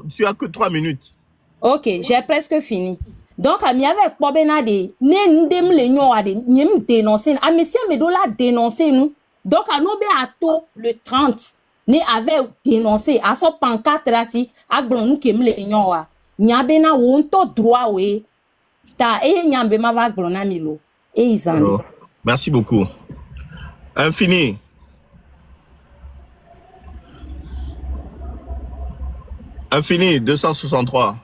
tu as que 3 minutes. OK, j'ai presque fini. Donc mi avec Pobena de ne ndem le nyon ade nyem dénoncer a monsieur me do la dénoncer nous. Donc à nous be ato le 30 ne avait dénoncé à son pancarte là si a glon nous kem le nyon wa nyabe na wonto droit we ta e nyambe ma va glon na milo e izande. Merci beaucoup. Infini. Infini 263.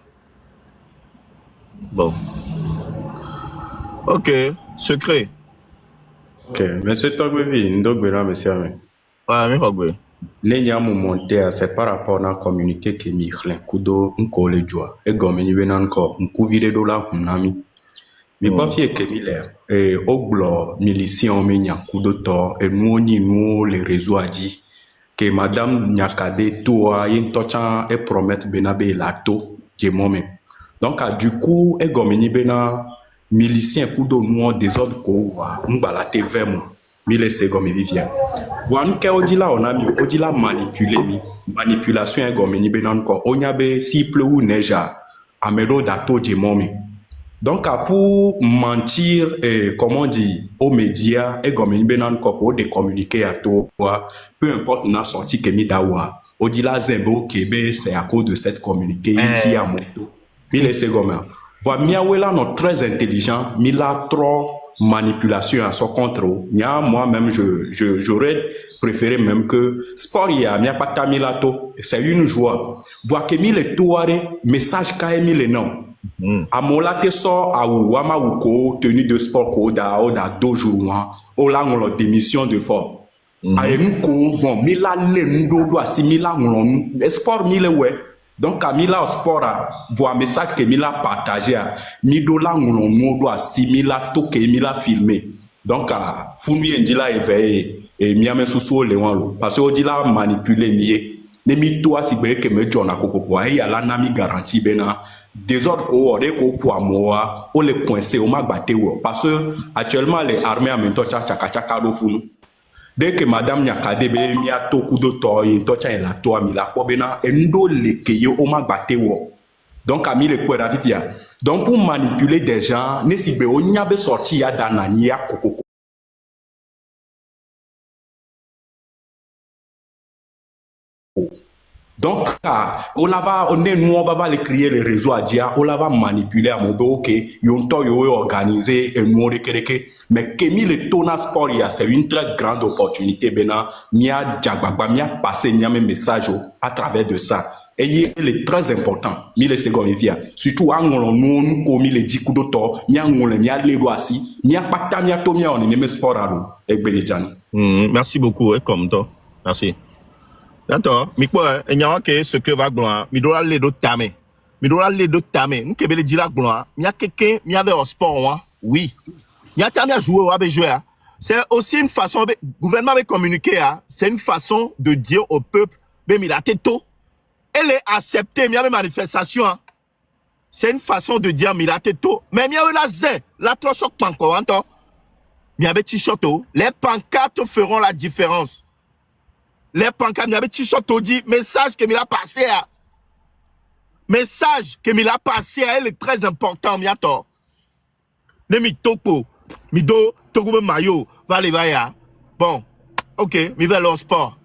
Bon. OK, secret. OK, monsieur Togbevi, Ndogbe monsieur. Ouais, mais Togbe. Nenya monter c'est par rapport à la communauté qui mi khlen kudo nko le joa e gomeni benan ko nku vide do la hunami mi pa fie ke mi le e oglo milicien mi nya kudo to e nuoni nu le réseau a dit que madame Nyakade toa yin tocha e promettre benabe lato je mome donc du coup e gomeni bena milicien kudo nu désordre ko wa ngbala te vemo mi laisse comme vivien voan ke odila onami odila manipulation comme ni benan ko onyabe si pleut ou neige amedo dato je momi donc pour mentir comment on dit aux médias et comme ni benan ko pour de communiquer à toi peu importe na sorti que mi dawa odila zembo kebe c'est à cause de cette communiqué ici à moto mi laisse comme voa miawela non très intelligent mi la trop manipulation à son contrôle. Moi-même, j'aurais préféré même que sport y a pas tamilato. C'est une joie. Voir que mille touare message quand même les noms. À mon latte sort à Ouama Ouko tenue de sport koda oda 2 jours au lang on démission de fort. À une ko bon mila lendo do asimila on sport mille ouais. Donc à Mila sport voit message que Mila partagé mi do la on doit simila to que Mila filmé donc à fumi ndila éveillé et miame susu le wanlo parce que odila manipuler nié ne mi to si be que me jona kokoko et ya la nami garantie bena désordre ko ore ko pour moi o le coincer o ma batté parce que actuellement les armées en même temps chaka do funu. Dès que madame Nyakade be mi ato kudo to yin to cha la to ami la ko bena endo le keye o ma gbate wo donc ami le kwera vivia donc pour manipuler des gens ne si be o nya be sorti ya dana ni ya kokoko donc on va le crier les réseaux à dia on va manipuler à mon dos que yonto yo organiser et nous rekereke mais kemi le tona sport c'est une très grande opportunité bena mia jagbagba mia passer nya message à travers de ça et il est très important mi le second via surtout angolo nous komi le dikudo to nya ngole nya le doasi nya pakta nya to mia on ne sport alo e benejani. Merci beaucoup comme toi merci. D'accord, mais quoi, il y a que ce que va gloire, mais doit aller d'autres tamés. Mais doit aller d'autres tamés. Nous qui veut dire la gloire, il y a quelqu'un, il y avait au sport, oui. Miata mia jouer ou jouer. C'est aussi une façon, le gouvernement de communiquer, c'est une façon de dire au peuple, il a tôt. Elle est acceptée, il y a des manifestations. C'est une façon de dire, il a tôt. Mais il y a la zé, la trois chocs pas encore, il y a des t-shirts, les pancartes feront la différence. Les pancartes, il y a des t-shirts, dit, message que il a passé, message que il a passé, elle est très important, miato. Ne mi topo, mi do, togo mayo, va les vaya. Bon, ok, mi va leur sport.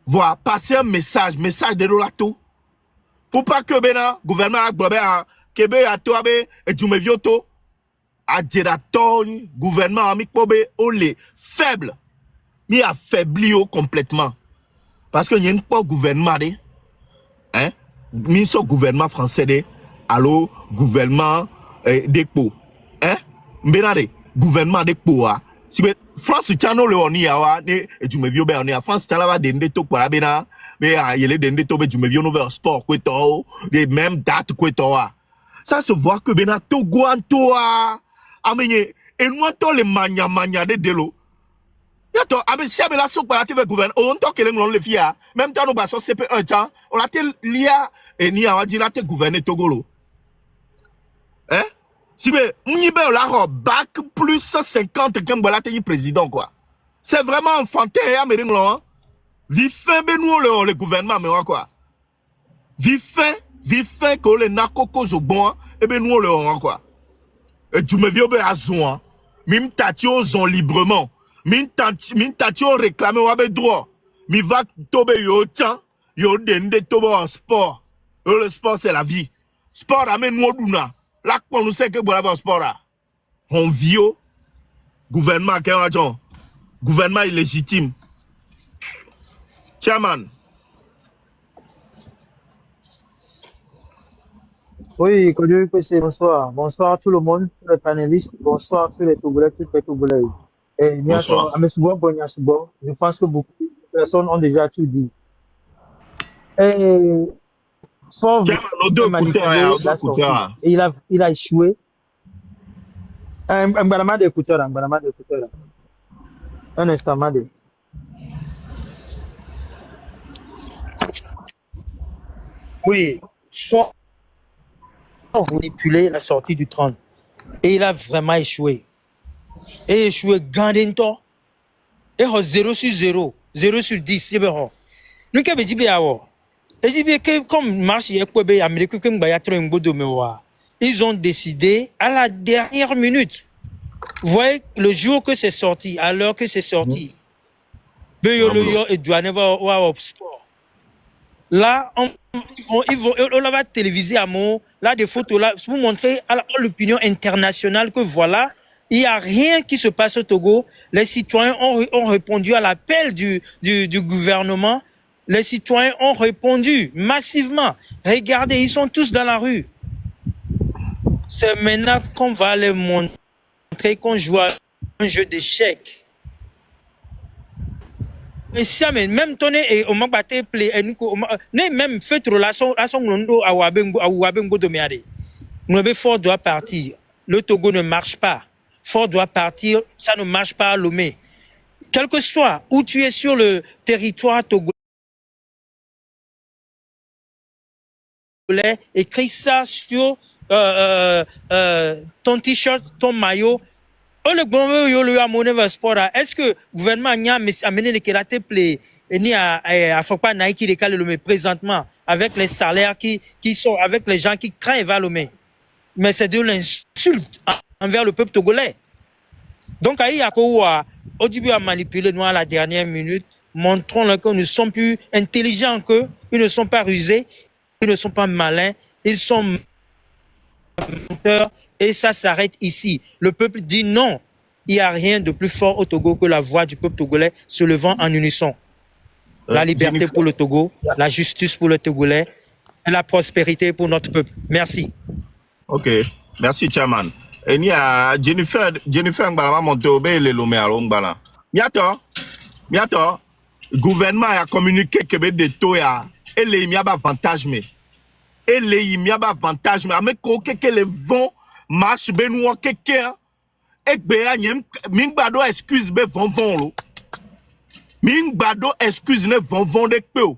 Voilà, passer un message de l'olato. Pour pas que le gouvernement a globé à Kebe à toi, et tu me vioto. A Djeratoni, gouvernement a mis olé faible. Mi affaibli complètement. Parce que n'y a pas gouvernement, hein? Mi so gouvernement français, allo, gouvernement d'Ekpo. Hein? Mbénade, gouvernement d'Ekpo. Si France tchano le oni awa ne tu me vieux on France tala va dende to pour la bena mais il est dende to tu me vieux no sport quoi to les mêmes dates quoi to ça se voit que bena to guanto amenye et nous to le manya de delo ya to ame si abela so para te gouvernement on to que le fia même temps nous ba so CP1 temps on a te lia et ni awa di la te gouverner Togolo hein. Si on la bac plus 50 comme voilà t'es président quoi. C'est vraiment enfantin hein, vif fait nous le gouvernement mais quoi. Vif fait que les narcos au bon et ben nous le quoi. Et tu me viens à zone. Mim tatio zon librement. Min tatio réclamer ou avec droit. Mi va tomber yo tiens yo dende tomber en sport. Le sport c'est la vie. Sport amène nous duna. Là, on nous sait que vous avez un sport là. On viole. Gouvernement, gouvernement illégitime. Chairman. Oui, bonsoir. Bonsoir tout le monde, tous les panélistes. Bonsoir tous les Togolais, toutes les Togolaises. Et je pense que beaucoup de personnes ont déjà tout dit. Et sauf il a échoué. Un d'écouteur. Un instant, Madé. Oui, soit manipuler la sortie du trône. Et il a vraiment échoué. Et échoué grandement. Et 0 sur 0, 0 sur 10, c'est bon. Nous avons dit, et dit que comme marche ils ont décidé à la dernière minute. Vous voyez, le jour que c'est sorti, à l'heure que c'est sorti, là, ils vont la téléviser à mon, là, des photos là, pour montrer à l'opinion internationale que voilà, il n'y a rien qui se passe au Togo. Les citoyens ont répondu à l'appel du gouvernement. Les citoyens ont répondu massivement. Regardez, ils sont tous dans la rue. C'est maintenant qu'on va les montrer qu'on joue à un jeu d'échecs. Mais si même tonné et on m'a battu même fait relation à son londo à Wabengo de Miade. Fort doit partir. Le Togo ne marche pas. Fort doit partir. Ça ne marche pas à Lomé. Quel que soit où tu es sur le territoire togolais, écris ça sur ton t-shirt, ton maillot. Le gouvernement a sport. Est-ce que le gouvernement a amené les kératés play ni à Fokpa Naïki de Kalomé présentement avec les salaires qui sont avec les gens qui craignent Valomé? Mais c'est de l'insulte envers le peuple togolais. Donc, au début, à manipuler nous à la dernière minute, montrons-leur que nous sommes plus intelligents qu'eux, ils ne sont pas rusés, ils ne sont pas malins, ils sont menteurs, et ça s'arrête ici. Le peuple dit non. Il n'y a rien de plus fort au Togo que la voix du peuple togolais se levant en unisson. La liberté pour le Togo, la justice pour le Togolais, et la prospérité pour notre peuple. Merci. Ok, merci, Chairman. Et il y a Jennifer Ngbala monté au bé le Lomé à Ngbala. Gouvernement a communiqué que des taux et les y a avantage mais et les yimiaba avantage mais avec que les vents marche benoît quelqu'un et béa mingbado excuse be vont lo mingbado excuse ne vont de peu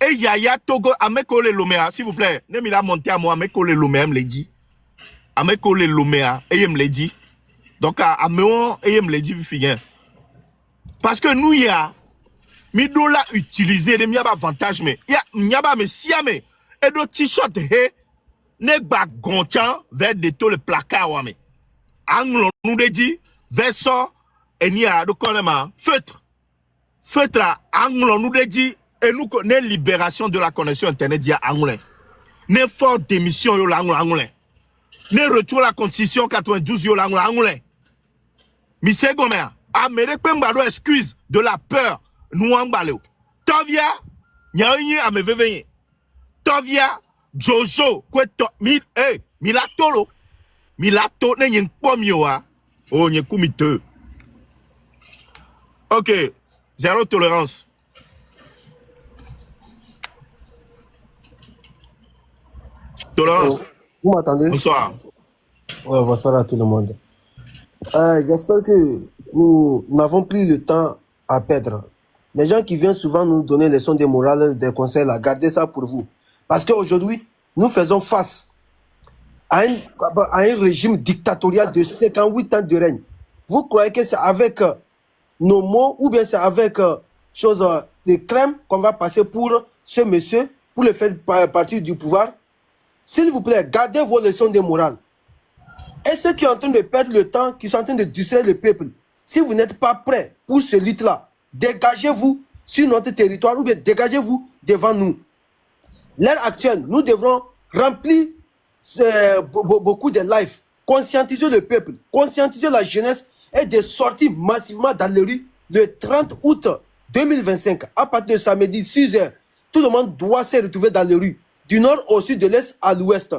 et yaya Togo avec le lomea s'il vous plaît ne me la monter à moi avec le lomea me l'a dit avec le lomea et me l'a dit donc à me et me l'a dit figure parce que nous y a mi dola utiliser de miaba avantage mais ya miaba me siame et do t-shirt he ne ba gonchan vers de tout le placard wa me anglo nous de dit verso et ni a do konema feutre anglo nous de dit et nous connaît libération de la connexion internet dia anglo ne fort démission yo anglo ne retour à la constitution 92 yo anglo mi se gomea Amérique mbado excuse de la peur nous en balou. Tovia, nyaouni a me vevenye. Tovia, Jojo, kweto, milatolo. Milato, ne yen pomioa. Oh, nye kumite. Ok, zéro tolérance. Tolérance. Vous m'entendez? Bonsoir. Ouais, bonsoir à tout le monde. J'espère que nous n'avons plus le temps à perdre. Les gens qui viennent souvent nous donner des leçons de morale, des conseils, là, gardez ça pour vous. Parce qu'aujourd'hui, nous faisons face à un régime dictatorial de 58 ans de règne. Vous croyez que c'est avec nos mots ou bien c'est avec des crèmes qu'on va passer pour ce monsieur, pour le faire partir du pouvoir? S'il vous plaît, gardez vos leçons de morale. Et ceux qui sont en train de perdre le temps, qui sont en train de distraire le peuple, si vous n'êtes pas prêts pour ce lutte-là, dégagez-vous sur notre territoire ou bien dégagez-vous devant nous. L'heure actuelle, nous devrons remplir beaucoup de lives, conscientiser le peuple, conscientiser la jeunesse et de sortir massivement dans les rues le 30 août 2025. À partir de samedi 6h, tout le monde doit se retrouver dans les rues, du nord au sud, de l'est à l'ouest.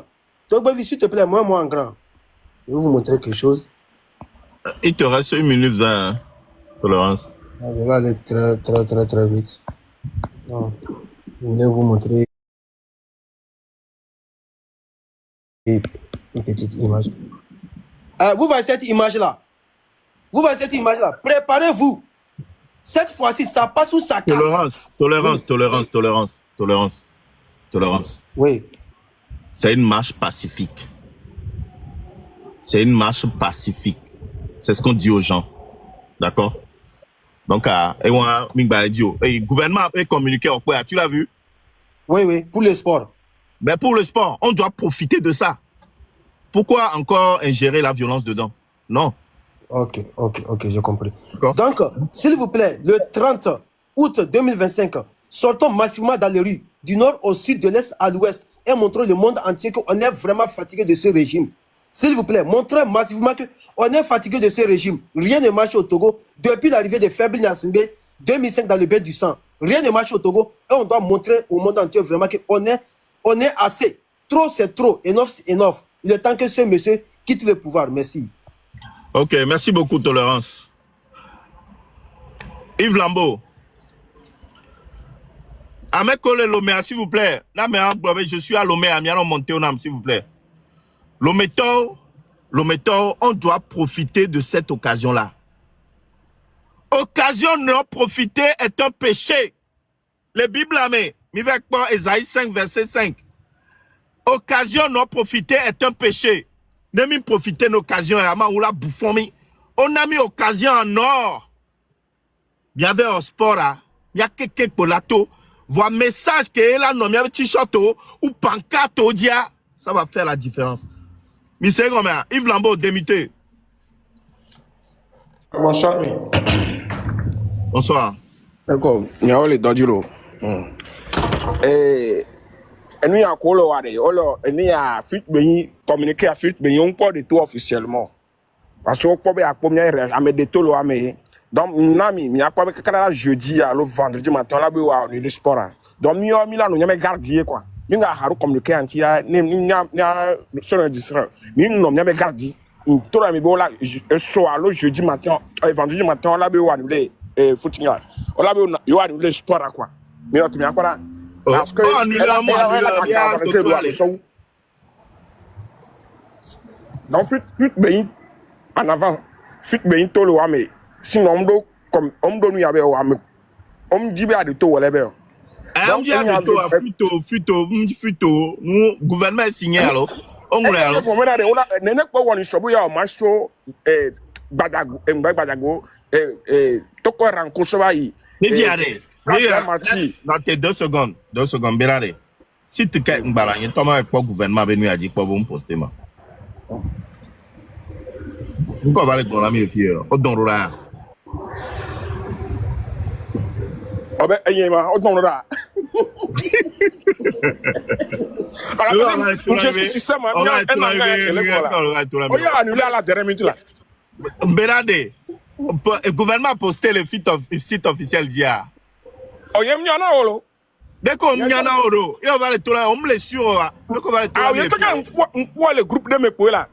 Donc, s'il te plaît, moi en grand, je vais vous montrer quelque chose. Il te reste 1 minute 20, Tolérance. Je vais aller très vite. Non. Je voulais vous montrer une petite image. Vous voyez cette image-là? Vous voyez cette image-là? Préparez-vous. Cette fois-ci, ça passe ou ça casse? Tolérance. Oui. C'est une marche pacifique. C'est une marche pacifique. C'est ce qu'on dit aux gens. D'accord? Donc, le gouvernement a communiqué au point. Tu l'as vu? Oui, pour le sport. Mais pour le sport, on doit profiter de ça. Pourquoi encore ingérer la violence dedans? Non. Ok, j'ai compris. Donc, s'il vous plaît, le 30 août 2025, sortons massivement dans les rues, du nord au sud, de l'est à l'ouest, et montrons le monde entier qu'on est vraiment fatigué de ce régime. S'il vous plaît, montrez massivement qu'on est fatigué de ce régime. Rien ne marche au Togo. Depuis l'arrivée de Faible Nassimbe, 2005 dans le bain du sang, rien ne marche au Togo. Et on doit montrer au monde entier vraiment qu'on est assez. Trop, c'est trop. Enough, c'est enough. Il est temps que ce monsieur quitte le pouvoir. Merci. Ok, merci beaucoup, Tolérance. Yves Lambeau. Amekole Lomea, s'il vous plaît. Je suis à Lomea, s'il vous plaît. L'ométo, on doit profiter de cette occasion-là. Occasion de non profiter est un péché. Le Bible met, Ésaïe 5, verset 5. Occasion de non profiter est un péché. Ne m'y profiter d'occasion, on a mis occasion en or. Il y avait un sport, il y a quelqu'un pour l'ato. Voir message que là, non, il y a un t-shirt ou pancarte, ça va faire la différence. Monsieur Gomer, Yves Lambeau, démuté. Bonsoir. Bonsoir. D'accord. Il y a les dodgers. Et nous, il y a un colo, il y a fuite, communiqué à fuite, mais il y a un peu de tout officiellement. Parce que il y a un peu de tout, donc, il y a pas de jeudi, le vendredi matin, là, il y a le sport. Donc, il y a un gardien, quoi. Il y a un communiqué anti, il y a un district. Il y a un gardien. Tout le monde le jeudi matin, vendredi matin, là, il y a un footing. Il y a un sport, quoi. Mais il y a Parce que annulé un mois, elle a annulé un organisé total. le show. Donc, fuite bien en avant. Fuite bien tout le wame. Sinon, on doit nous avoir wame. On dit bien de tout, wale bien. On dit à fuito, nous, gouvernement est signé alors. On est alors. On a pas wani show ya macho badago toko ranko sobai. Mais arrête. Dans tes 2 secondes, Béraré. Si tu as un balai, tu as un gouvernement venu à dire quoi vous me postez. Vous pouvez aller dans la mille filles. Au don là. Oh ben, au don là. Système, on a annulé à la dernière minute là. Béraré, le gouvernement a posté le site officiel d'IA. Oh, y'a un olo. Dès qu'on y en a oro, et on va le tourner, on me les sur. Dès qu'on va le tourner. Ah, il y a le groupe de mes poils là.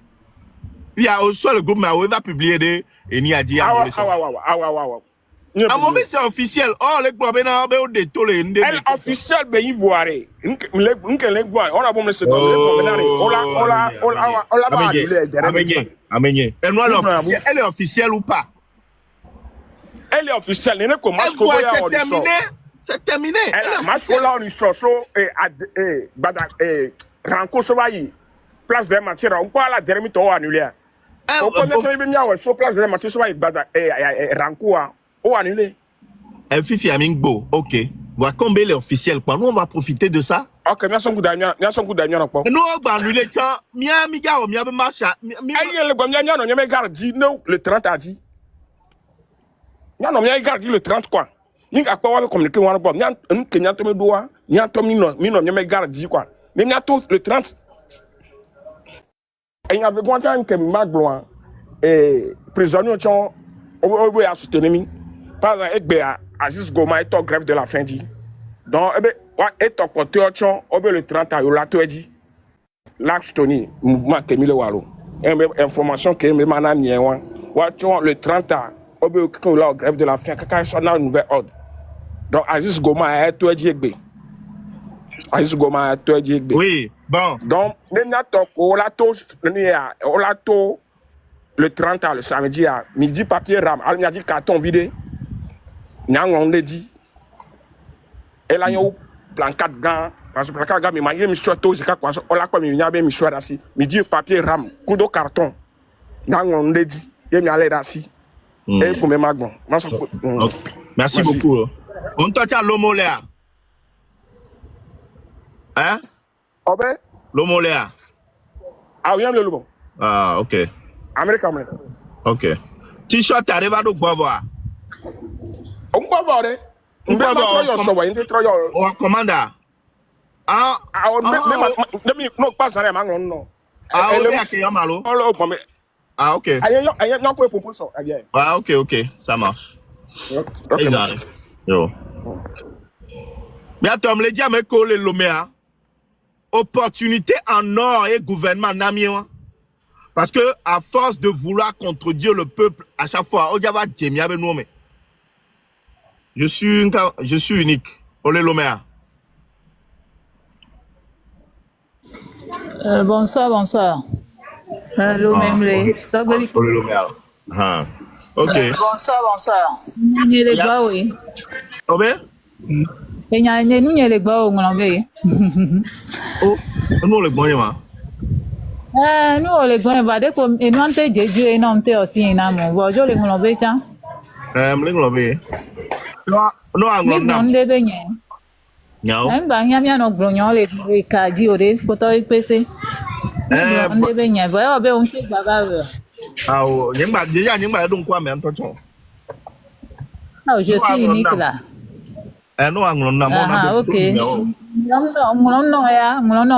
Il y a aussi le groupe, mais on va publier des. Et n'y a dit à mon c'est officiel. Oh, les groupes, on a des tôles. Elle officiel, ben, il voit. On a bon, mais c'est on elle est officielle ou pas? Elle est officielle. Elle est terminé. C'est terminé. Elle est Ranko Sobayi, place des matières, on peut la dernière minute annulée. On peut mettre sur place des matières Sobayi, Ranko, annulé. Un fifi Amingbo, ok. Voilà combien les officiels, quoi. Nous, on va profiter de ça. Ok, merci beaucoup d'ailleurs. Nous, on va annuler ça. Miami, Miami, Marcha. Le 30 a dit. Le 30 quoi. Ni a pas communiquer wana bon ni kenya to me doa ni atom ni no me garde quoi mais ni ato le 30 et il y avait bon temps que magloin et prisonnier chon o ya soutenir mi par exemple egbe Aziz Goma est en grève de la faim dit donc ebe wa est en côté chon o le 30 a yo la to dit l'axe Tony mouvement Kemile Walo information que me mana nien wa chon le 30 a o be ko la grève de la faim kaka so na nouvelle ordre. Donc, Aziz Goma a été dit. Oui, bon. Donc, le 30 le samedi à midi, papier ram. Elle m'a dit carton vidé. On a dit. Elle a eu plan 4 gants. Parce que plan 4 gants, mais il y a mis sur tout. On a comme il y a mis sur assis. Midi, papier ram. Coup de carton. On a dit. Il y a mis à l'air et pour mes magnons. Merci beaucoup. On touche à l'homo là. Hein? L'homo là. Ah oui, le lobo. Ah, ok. Américain. Ok. T-shirt arrive à nous voir. On peut voir. On peut voir. On commande. Ah, non, pas ça, non. Ah, ah, ok. Ah, ok, ça marche. Yo. Mais attends, me le dit à me coller l'oméa. Opportunité en or et gouvernement namien. Parce que à force de vouloir contredire le peuple à chaque fois, je suis unique. Olé l'oméa. Bonsoir. Hello, Memle. Olé l'oméa. Ah. Ok. Bonsoir. Nye le gba oui. Obe? Enya nye le gba o ngolombe. Oh, nous le bon ma. Nous le gba ba de ko enu ante jeju e na ante osi na mo. Bo jo le ngolombe cha. Le ngolombe. No angon na. Ni nde be nye. Nyao. Ngba nyamia no gbronyo le ka ji ore foto ipese. Nde be nye bo e be o nte gba ba we. Ah, nhưng mà đông qua mẹ tôi chọn. Ah, je suis unique là. Non, ah, ok. Non,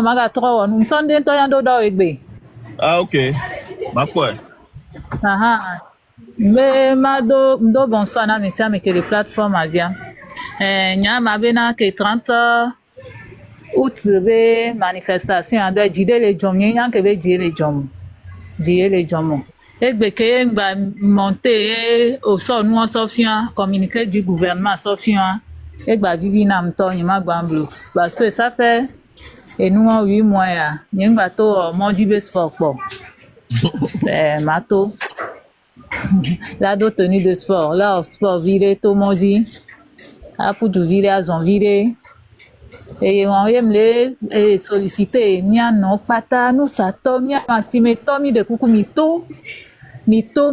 maga trop. Nous sommes des toyants d'eau egbe. Ah, ok. Ma quoi? Mais mado bonsoir na misia mais que les plateformes adia. Nya mabena que 30 août be manifestation de jide le jom nya que be jide le jom. Egbe ke ngba monter au sol nous Sofia communiqué du gouvernement Sofia Et bah, vivi nam to, ni ma gbamblo. Parce que ça fait, et nous, en 8 mois, ni un bateau, mon du sport, bon. Mato. Là, d'autres tenues de sport. Là, au sport, viré, tout le monde dit. À foutu viré, à zon viré. Et on aime les solliciter. Nia non, pata, nous, ça tombe, nia, si me tombe, de coucou, mito. Mito.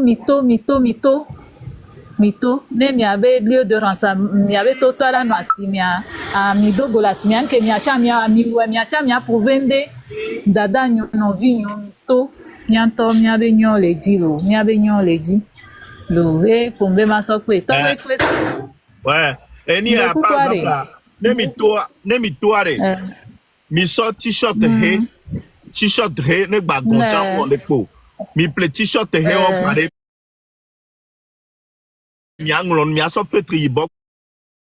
Ne mi avait lieu de rançon, mi avait total la noasimia, a mi dogo la simia, que mi acha mi acha mi pour vendre, dada non vigno mito, nyanto mi avait nyon le di lo, mi avait nyon le di. Lo, kumbe masokwe, tombe kwes. Ouais. Et ni a par exemple là, ne mi toare. Mi so t-shirt he, t-shirt he ne ba goncha mo le po. Mi ple t-shirt he on pare. Mi anglon mi aso fetri bok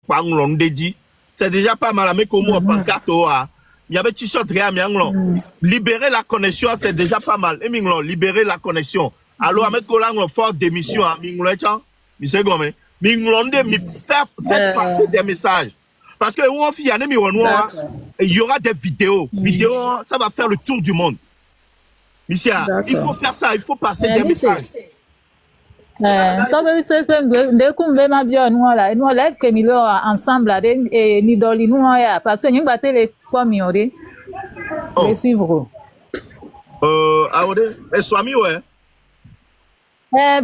pa anglon deji. C'est déjà pas mal mais comment pancarte a. Mi avait t-shirt he mi anglon. Libérer la connexion c'est déjà pas mal. Et mi anglon libérer la connexion. Alors avec l'anglon fort d'émission mi anglon chan. Mi c'est gomme. Mi anglon de mi faire passer des messages. Parce que on fi ane mi wonwa il y aura des vidéos. Vidéos ça va faire le tour du monde. Misia, il faut faire ça, il faut passer des messages. Comme c'est que dès qu'on veut ma bien nous là que mi lo ensemble là et ni doli nous ya parce que nous battre les familles ori les suivre. Aode, et swami ouais.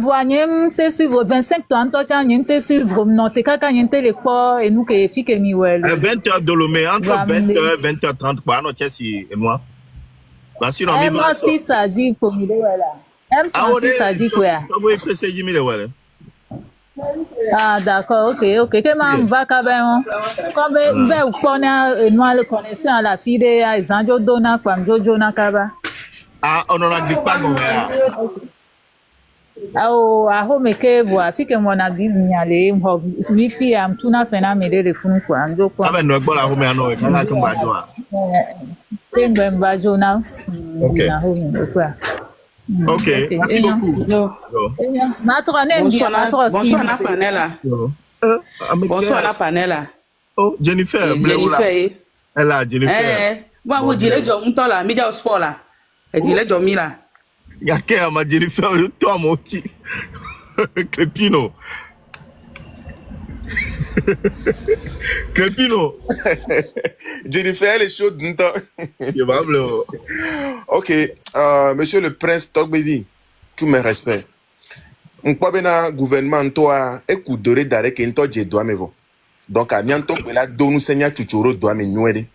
Voyez te suivre 25 ans toi tu te suivre non te kaka te les quoi et nous que fi que mi ouais. 20h de l'omé entre 20h 20h30 quoi non Chelsea et moi. Parce que non mi moi si ça dit comme il est là. M66 ça dit quoi? Ah d'accord, ok. Que m'en va quand même. Comme ben ou connaît nous le connaissons à la fille de Zanjo Dona comme Jojo Nakaba. Ah on en a dit pas non. Ah oh à home que voix fi que mon abi ni aller mi fi am tuna fena me de funu quoi ndo quoi. Ah ben no gbola home ano e kala to ba jo a. Ben ba jona. OK. Ok, merci beaucoup. Bonsoir, Napanela. Bonsoir, Napanela. Oh, Jennifer. Jennifer. Elle a Jennifer. Bon, vous direz, je m'entends là, média au sport là. Elle dit, je m'y là. Y'a ma Jennifer, toi, mon petit. Crépino. Crépino. Jennifer, elle est chaude. Ok, monsieur le prince Togbevi, tous mes respects. On peut bien gouvernement toi écoute doré d'arrêt que toi j'ai doit me voir. Donc à bientôt que la donu senya chuchuro doit me nouer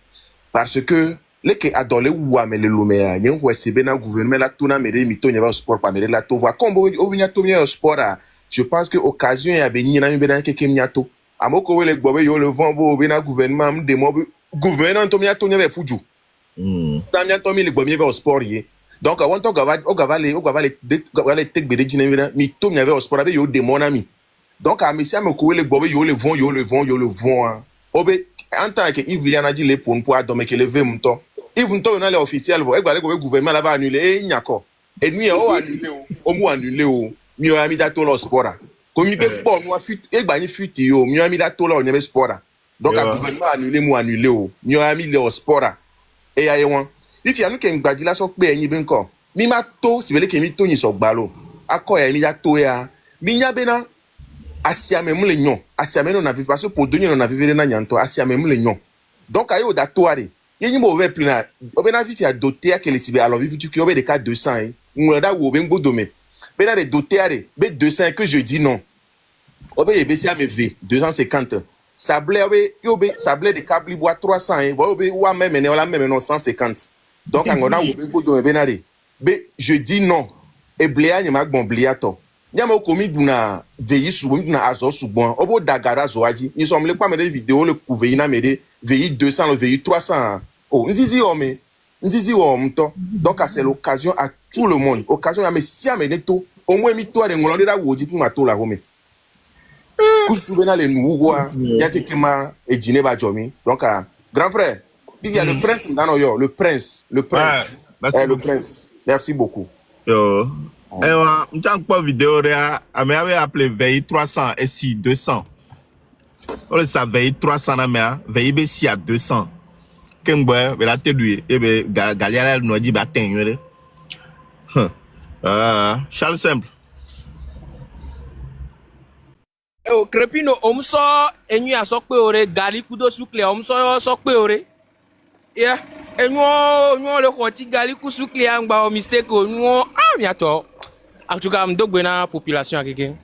parce que les que adolé ou à me le lumea n'y on c'est bien gouvernement la tuna me remito n'y va sport pas me la to voir comme au vignato mi sport je pense que occasion ya béni na mi bien que kemiato amoko wele gbobe yo le vent bo bien gouvernement de mo gouvernement to mi ato n'y va fuju tamia to mi le gbobe va au sport yé donc avant to gavale tek bere jinevina mi to mi va au sport avec yo de mon ami donc à monsieur me ko le gbobe yo le vent obe en tant que Yves Liana dit les pour donc que le veut monto Yves to na le officiel vo e gba le gouvernement la va annuler nyako et nuit o mu annuler o mi o ami da to lo sport comme be po no fit e gba ni fit yo mi o ami da to lo ne sport donc à gouvernement annuler o mi o ami le sport et ya won if ya nu ke ngbaji la so pe eyin be nko mi ma to si vele ke mi to yin so gba lo akoya mi da to ya mi nya be na asiame mu le nyon asiame no na vivre parce que pour donner no na vivre na nyanto asiame mu le nyon donc ayo da to are yin mo ve plina obe na fifi a doté a que le sibe alors vivre tu ki obe de cas 200 mu da wo be ngbodo me be na de doté are be 200 que je dis non obe e be si ame v 250 sablé obe yo be sablé de câble bois 300 obe wa même ne la même non 150 donc angona wo be ngbodo me be na de be je dis non e bléa ni ma gbon bléa to nyama okomi duna veyi subo duna azo subon obo dagara zoaji ni somle kwa mede vidéo le couveyi na mede veyi 200 le veyi 300 oh nzizi o mto donc c'est l'occasion à tout le monde occasion ya me si amene to au moins mi to de ngolonde da woji pima to la home kusube na le nuwa ya kekema e jine ba jomi donc grand frère il y a le prince dans yo le prince le prince merci beaucoup yo m't'en pas vidéo là mais avait appelé veille 300 et si 200 On ça veille 300 na mais veille be si à 200. Kengboy, be la te lui et be Galiala no di ba tenyo. Charles Simple. O Crepino omso enyu asokpe ore gali kudo sukle omso sokpe ore. Yeah, enyu le khoti gali ku sukle angba o mistake onyu miato. Actuellement mdogbe na population akeke.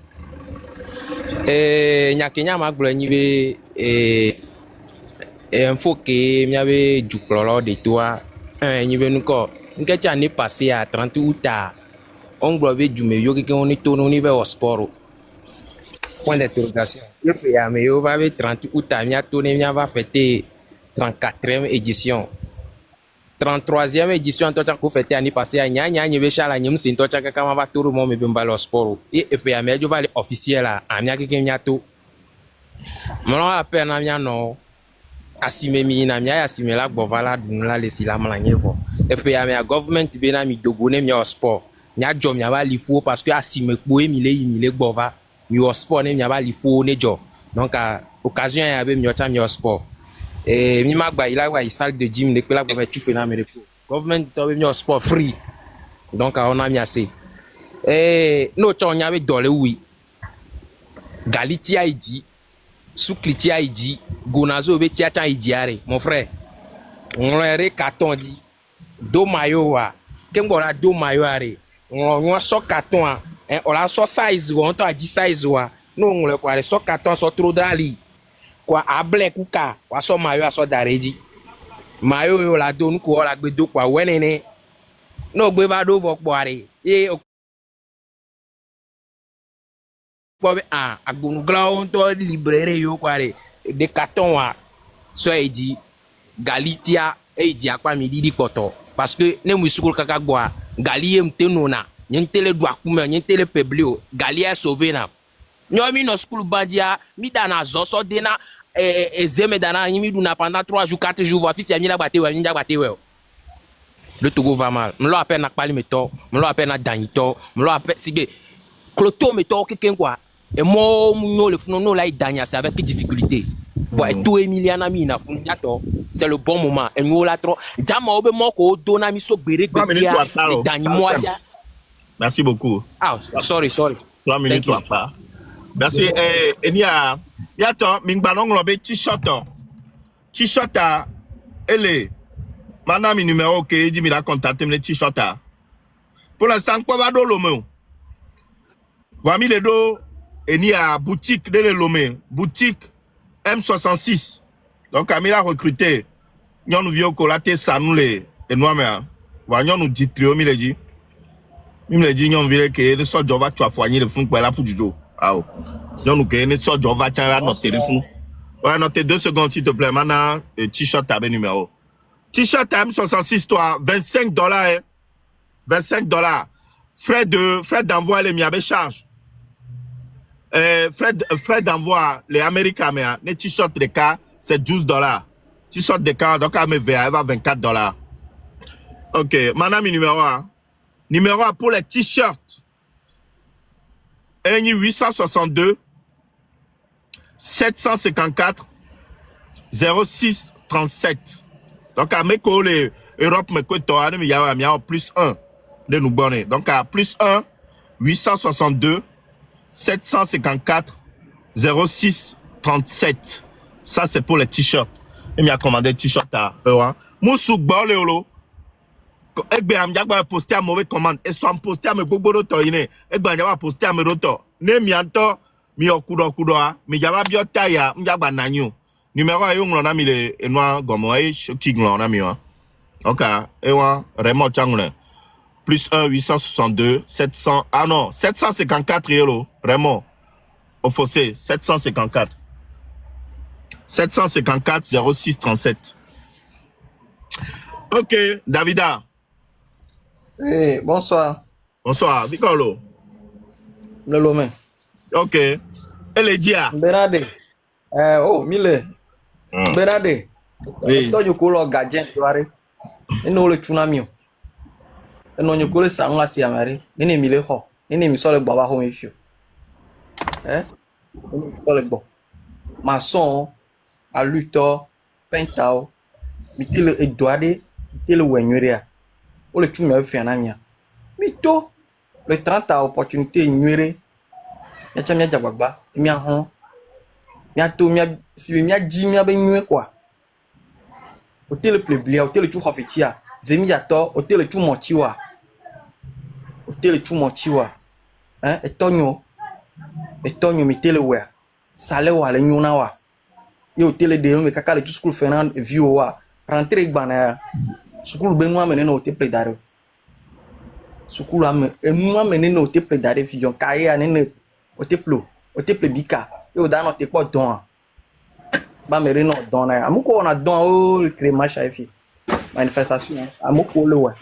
Nyakenya magble nyibe info que miabe juklolo de toi nyibe nuko nkecha ne passé à 30 août on globé du meilleur que on est tourné au niveau sport. Point d'interrogation. Le pays mais on va avec 30 août mia tourné mia va fêter 34e édition. 33e édition toi qu'on fêter année passée à nya nyebe chala nyum sin toi chaka kama va tour mo me bemba lo sport et pays mais je va aller officiel là amia que mia to. Mon appel na mia no asime mi na mia asime la bovala dunla le sila malanyevo et puis ya government be na mi dogone mi o sport nya jo mi aba lifu parce que asime po mi le bova mi o sport ne mi aba lifu ne jo donc à occasion ya be mi o cha mi o sport et mi magba ila wa salle de gym ne pela ba tu fais na me repo government to be mi o sport free donc on a mi assez et no cho nya be dole wi galiti ID Soukliti Aïdi, Gonazo be tiata Aidiare, mon frère. On a carton dit. Do mayo wa. Kembora do mayo are. On a so carton on a so size on a dit size wa. Non on le quoi so carton so trop drali. Quoi a black kuka, quoi so mayo a so dareji. Mayo yo la do ko la gbe do kwa wenene. No gbe va do vok boare. E agbonu glaon to librairie yo kware de carton wa so edi galitia edi akwa mi di poto parce que ne mu sukul kaka gwa galie mtenona nyentele do akuma nyentele peblio galia sauver na nyomi no sukul bandia mi dana zoso de na ezeme dana mi duna pendant 3 jours 4 jours va fifi mi la baté wa mi baté wa le Togo va mal me lo appelle na pali meto me lo appelle na danito me lo appelle sibe cloto meto quelqu'un quoi. Et moi, le fond, là, il gagne, c'est avec difficulté. Voilà, tout Emilian a mis na funiato, c'est le bon moment. Et nous, là, trop. Dama, obe moko, dona mi so berek de dernier mois. Merci beaucoup. Ah, sorry. 3 minutes, toi, pas. Merci. Et il y a, Mingbalong, l'obé, t-shirt. T-shirt, elle est. Madame, numéro, ok, il dit, il a contacté le t-shirt. Pour l'instant, quoi va dans l'homme? Voilà, les deux. Et il y a boutique de l'Elomé, boutique M66. Donc, Camille a recruté. Nous avons vu que ça nous les. Et nous avons dit trio, il a dit. Il a dit, nous avons vu que les sortes de va tu as foigné le fond pour la pour du jour. Ah, nous avons vu que les sortes de va tu as notre téléphone. Ouais, notez 2 secondes, s'il te plaît. Maintenant, t-shirt à numéro. T-shirt M66, toi, $25. $25. Frais d'envoi, les miabé charge. Frais d'envoi, les Américains, les t-shirts de cas, c'est $12. T-shirt de cas, donc à me VA, elle va $24. Ok, madame, numéro 1. Numéro 1 pour les t-shirts. 862 754 06 37. Donc à mes collègues, Europe, me coûte il y a plus 1 de nous bonner. Donc à plus 1, 862 754 06 37. Ça, c'est pour les t-shirts. Il m'a commandé un t-shirt à Ewa. Moussouk Borléolo. Egbe amjagba posté à mauvaise commande. Et soit posté à me bobo toine. Egbe amjagba posté à me roto. Ne mianto mi okudo kudoa. Mi jaba biotaya mjagba nanyo. Numéro 1 on a mis les noirs gomoy qui on a mis. OK, Ewa Raymond Changlen. Plus 1 862 700 ah non 754 euros vraiment au fossé 754 06 37. Ok Davida. Oui, bonsoir. Bonsoir Vicolo. Le Lomé. Ok. Et les dia. Benade. Mille. Benade. Oui. Toi, tu colles gadget, tu vois. Et nous le tsunami. Et non, tu colles ça, on a si amari. Nini mille ho. Nini mi sole baba ho ifio. Nini sole bo. maçon, à lutteur, pentao, mitile Edouardé, mitile Wenyuria. O le tu me fait un ami. Mito, le 30 a opportunité nyure. Mia cha mia jabagba, mia hon. Mia to mia si mia di mia be nyue quoi. Hôtel pleblia, hôtel tu hofetia. Zemi ya to, hôtel tu motiwa. Hôtel tu motiwa. Hein, etonyo mitele we. Sale wa le nyuna wa. Yo hôtel de me kaka le tu school Fernand view wa. Rentrer gbana school be no amene no hôtel pledare. School am enu amene no hôtel pledare fijon kaye anene hôtel plebika. Yo da no te po don. Ba mere no don na. Amuko na don o créer match afi. Manifestation. Amuko le wa.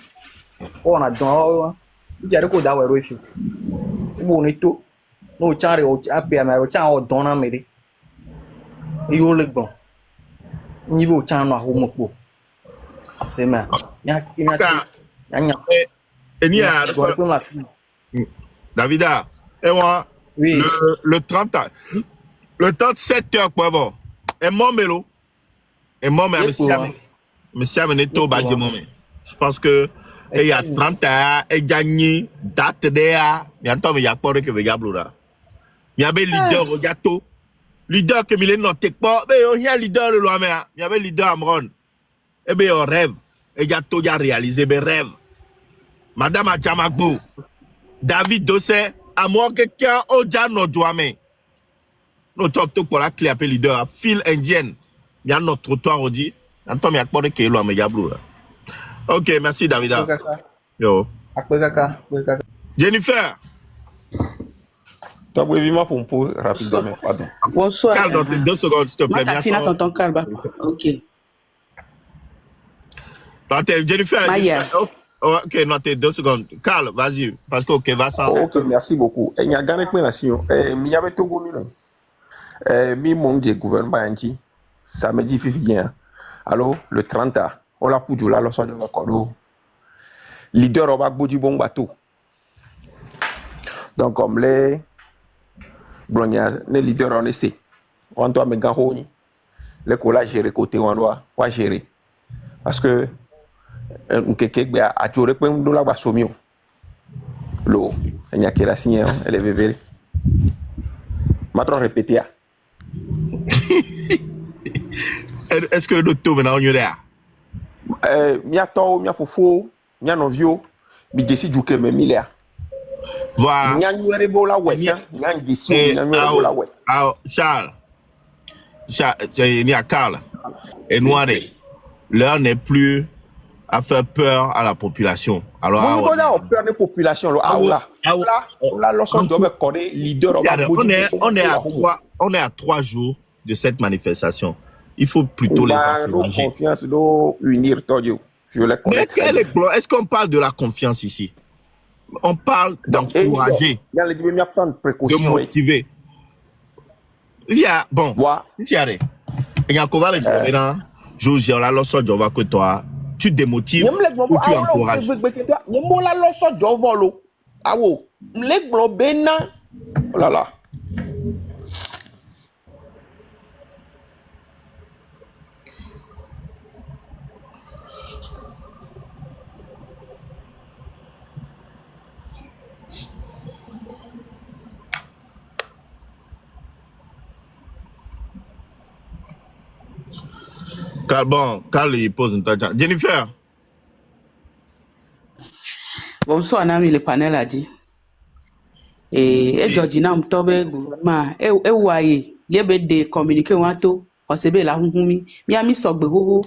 O na don o. Jare ko da wa ro ifi. Bo ni to. No chare o ape amero chan o don na mere. Yo le gbon. Ni bo chan no ho mopo. C'est ma. Nya Davida, et moi, oui. le 30, le 37 heures, quoi, bon. Et mon mélo. Et mon mais je pense que il y a 30 ans, il y a gagné date d'ea, il y a un temps, il y a pas de que il y a blura. Il y avait leader au gâteau. Leader que il noté pas, mais il y a leader le loi, il y avait leader Amron. Eh bien, on rêve. Et gâteau, il y a réalisé mes rêves. Madame Adjamagbo, David Dossé, à moi quelqu'un au Djano Douame. Notre top pour la clé appelée leader, file indienne. Il y a notre trottoir au dit. Attends, il y a pas de qui est là, mais il y a bleu. Ok, merci Davida. Yo. Jennifer. Tu as besoin pour me poser rapidement, pardon. Bonsoir. Calme dans 2 secondes, s'il te plaît. Makatina, tonton Kalba. Ok. Jennifer. Maya. Ok, notez 2 secondes. Carl, vas-y, parce que ok, va ça. Ok, merci beaucoup. Il y a gagné quoi nation? Il y avait tout goût mi mon Dieu gouvernement anti. Samedi fifien. Alors le 30 on l'a pour la leçon de l'accord. Leader au bac du bon bateau. Donc comme les leaders on essaie. On doit me garder. Les collages gérer côté on doit pas gérer. Parce que quelque a joué pour nous la basomio. L'eau, il y a qui la signe, elle est vérée. Maintenant répéter. Est-ce que le tout maintenant on y est là? Mia to, mia fofo, mia novio, mi décide du que me milea. Voilà. Mia nuere bola ouais, mia décide, mia nuere bola ouais. Charles, il y a Carl et Noiré. L'heure n'est plus à faire peur à la population. Alors, on a peur des populations. On est à 3 jours de cette manifestation. Il faut plutôt les encourager. Mais est-ce qu'on parle de la confiance ici? On parle d'encourager, de motiver. Bon, tu démotives ou tu encourages. Oh là là. Carl, il pose une question. Jennifer. Bonsoir, Nami, le panel a dit. Et Georgina, m'tobe gouvernement, waye, yebe de communiquer wanto, osebe la humi, miami sogbe hoho,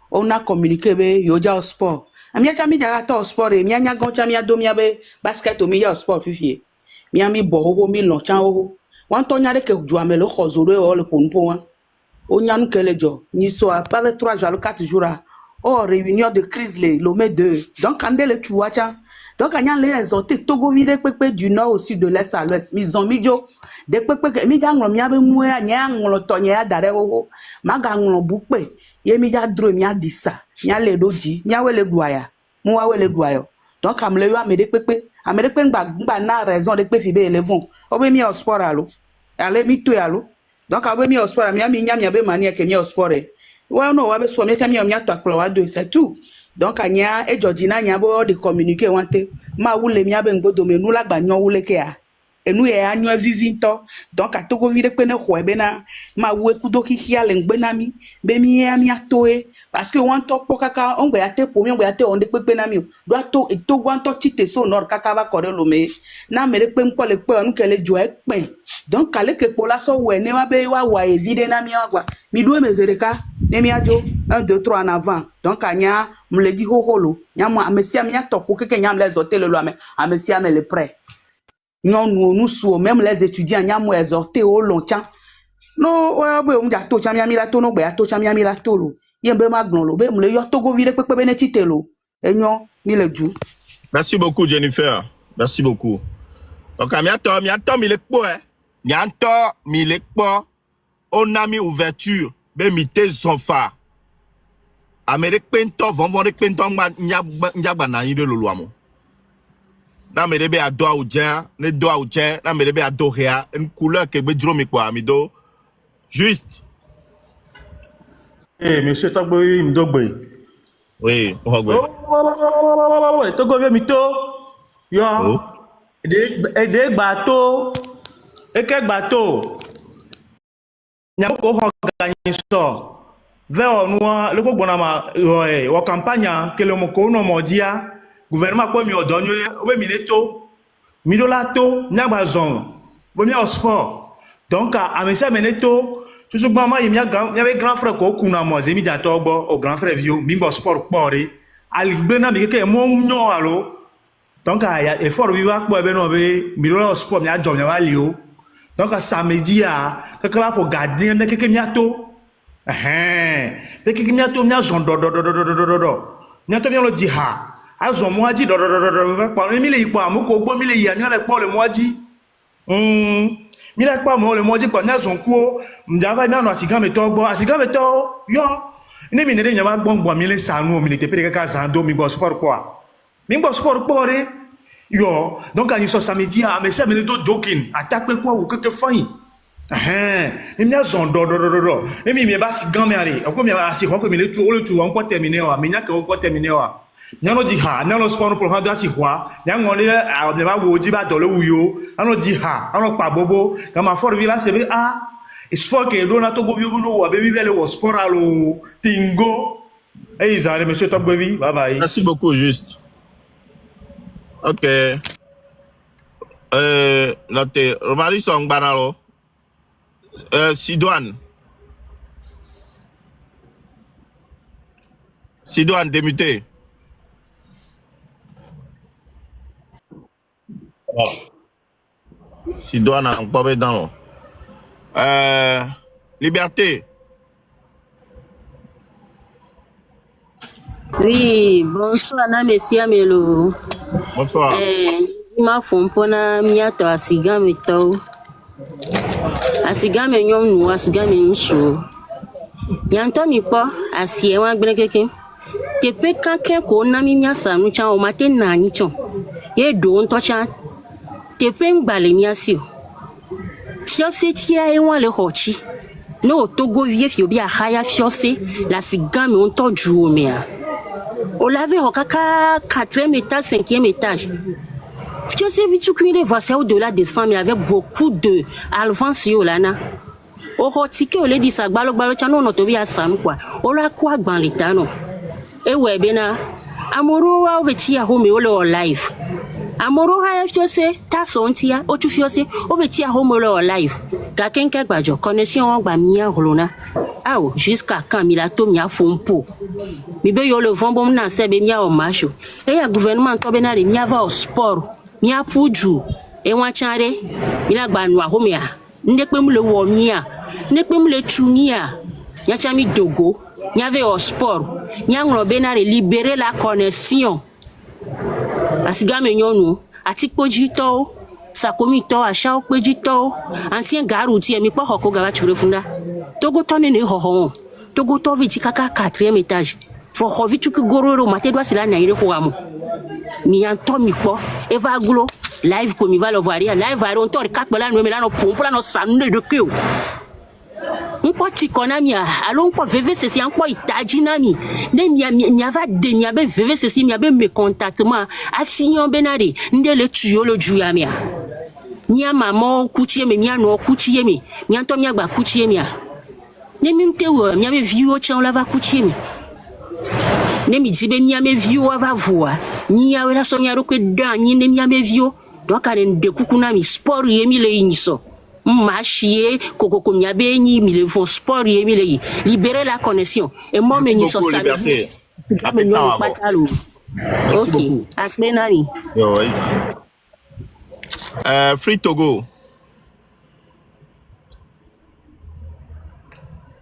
on a communiqué be yoja au sport. Amia chami jaga au sport, e mianya goncha mia do miabe basket o miya au sport fifie. Miami boho mi lonchan ho. Wanto nyare ke juame lo khozore o le ponpo. Onyanu kelejo, ni soa, pas 3 jours, 4 jours. Oh, réunion de crise, le mai 2. Donc, quand les chouacha, donc, quand les exhortés, Togo, vide, du nord au sud, de l'est à l'ouest, mis en milieu, des pépé, migang, miabe mouya, nyang, le tonya, d'areo, magang, le boupe, yemiya dro, mia dissa, mia le doji, mia le doya, moua le doyo. Donc, comme le a des pépé, américain, na raison de péfibe, les vont, obe mi au sport, allo, allez, mi to allo. donc abe mi au sport mi ami nyam ya be mani ke mi au sport wa no wa be sport mi ke mi to akplo wa do c'est tout donc anya e Georgina nya bo de communiquer wante ma wule mi abe ngodo me nu la gba nyon wule ke a enu ye anyo vivinto donc atoko vide pe ne ho ebe na ma wu ekudo kiki ale ngbe na mi be mi ami atoe parce que wan to po kaka on gbe ate po mi gbe ate on de pepe na mi do ato e to wan to chite so nor kaka va kore lo me na mere pe nko le pe onu kele jo e pe donc kale ke po la so we ne wa be wa e vide na mi agwa mi do mezereka ne mi ajo 1 2 3 en avant donc anya me di ho holo nya mo amesia mi atoko keke nya me les hôtel lo ame amesia me le prêt. Nous sommes même les étudiants, nous exhortés au longtemps. Non, ouais, on a tout chamia milato, no, be ato chamia milato lo. Yembe magnon lo, be mle yo togo vide pe benetite lo. Et non, mille djou. Merci beaucoup Jennifer. Merci beaucoup. Donc mi attend mi lekpo Mi attend mi lekpo. On a mis ouverture, be mi te zonfa. Amerique pento, von pento nyagba na yide lo loamo. Na me debe ado audien, ne do audien, na me debe ado rea, une couleur que be dromi kwa mi do. Juste. Eh, monsieur Togboy, Mdogboy. Oui, Togboy. Togboy, mito. Yo. De bateau. Et quel bateau? N'y a pas de so. Vers nous, le bonama, wa campagne, que le moko no modia. Gouvernement quoi mi odonyo we mi leto mi do lato nyagba zon bo mi au sport donc a me se meneto tusu gba ma yimi be grand frère ko kuna mo ze mi ja to gbo o grand frère vio mi bo sport pore ali gbe na mi ke mo nyo alo donc a effort vi wa po ebe no be mi do sport mi a jo mi wa li o donc samedi a que la pour garder ne ke mi ato te ke mi ato mi a zon do mi ato mi lo di ha azo moaji do pa mi le ipo amoko gbo mi le ya ni le po le moaji mi le pa mo le moaji pa na zon ku o mjava mi anu asiga me to yo ni mi ne de nyama gbongbo mi le sanu mi le te pere kaka zando mi gbo sport po re yo donc ani so samedi a me se me do joking attaque kwa wo keke fayin mi a zon do mi ba sigan me are ko mi asi ko mi le tu o le tu on ko terminer wa mi nya ke on ko terminer wa nyano di ha nyano sport pour hado asi hwa nyango le ne ba wo ji ba do le wuyo ano di ha ano pa bobo kama for villa se be sport ke do na to go vio no wa be mi vele wo sport alo tingo izare monsieur Togbovi bye bye. Merci beaucoup juste. OK. Noté Romari song banalo. Sidoine démuté. Sidoine encore dans Liberté. Oui, bonsoir, monsieur Amelo. Bonsoir. Ma fompona miato asiga meto. Asiga me nyom nu asiga me nso. Yanto ni po asie wa gbere keke. Te pe kanke ko na mi nya sanu cha o mate na anyi chon. Ye do nto cha. Te pe ngbale mi asio. Fiose ti a e won le hochi. No Togo vie fi obi a haya fiose la siga me onto ju o me a. O lave ho kaka 4e étage, 5e étage. Je sais vite que les voici au-delà des 100 000 avec beaucoup de alvans sur l'ana. Au rotike au lady sa balo chano no to bi asam kwa. O la kwa gban leta no. E we bena amoro wa oveti ya home o live. Amoro ha fiose ta sontia o tu fiose oveti ya home o live. Ka kenke gbajo connexion gba mi a holona. Awo jusqu'à quand mi la to mi a fompo. Mi be yo le vombo na se be mi a o macho. E ya gouvernement to be na re mi ava o sport. Mi a puju e wan chare mi la gba nu ahome a nde pe mu le wo mi a nde pe mu le truni a nya cha mi dogo nya ve o sport nya ngro be na re libérer la connexion asiga me nyonu ati poji to sakomi to asha o peji to ancien garu ti mi po hoko ga ba chure funda togo to ne ho togo to vi ti kaka 4e étage fo ho vi tu ku gororo mate do sila na ire ko amu mi anto mi po eva glo live ko mi va le voir live va on tor 4 bala no me la no pompo la no sanu de que nkpɔ tsikɔ na mia alo nkpɔ vevesese nkpɔ itadzi na mi ne miava de miabe vevesese miabe me contactement afiyan bena de nde le tuyo le dzuya mia mia maman kutie me mia no kutie me mia ntɔ mia gba kutie mia ne mi te wo miabe viwo tse la va kutie me ne mi dzi be miabe viwo va voa nia wela so mia rokwe da ni ne miabe viwo donc ane de kuku na mi sport ye mi le iniso machie kokoko miabe ni mi le font sport ye mi le libérer la connexion et moi me ni so ça Merci OK akmenani yo Free Togo.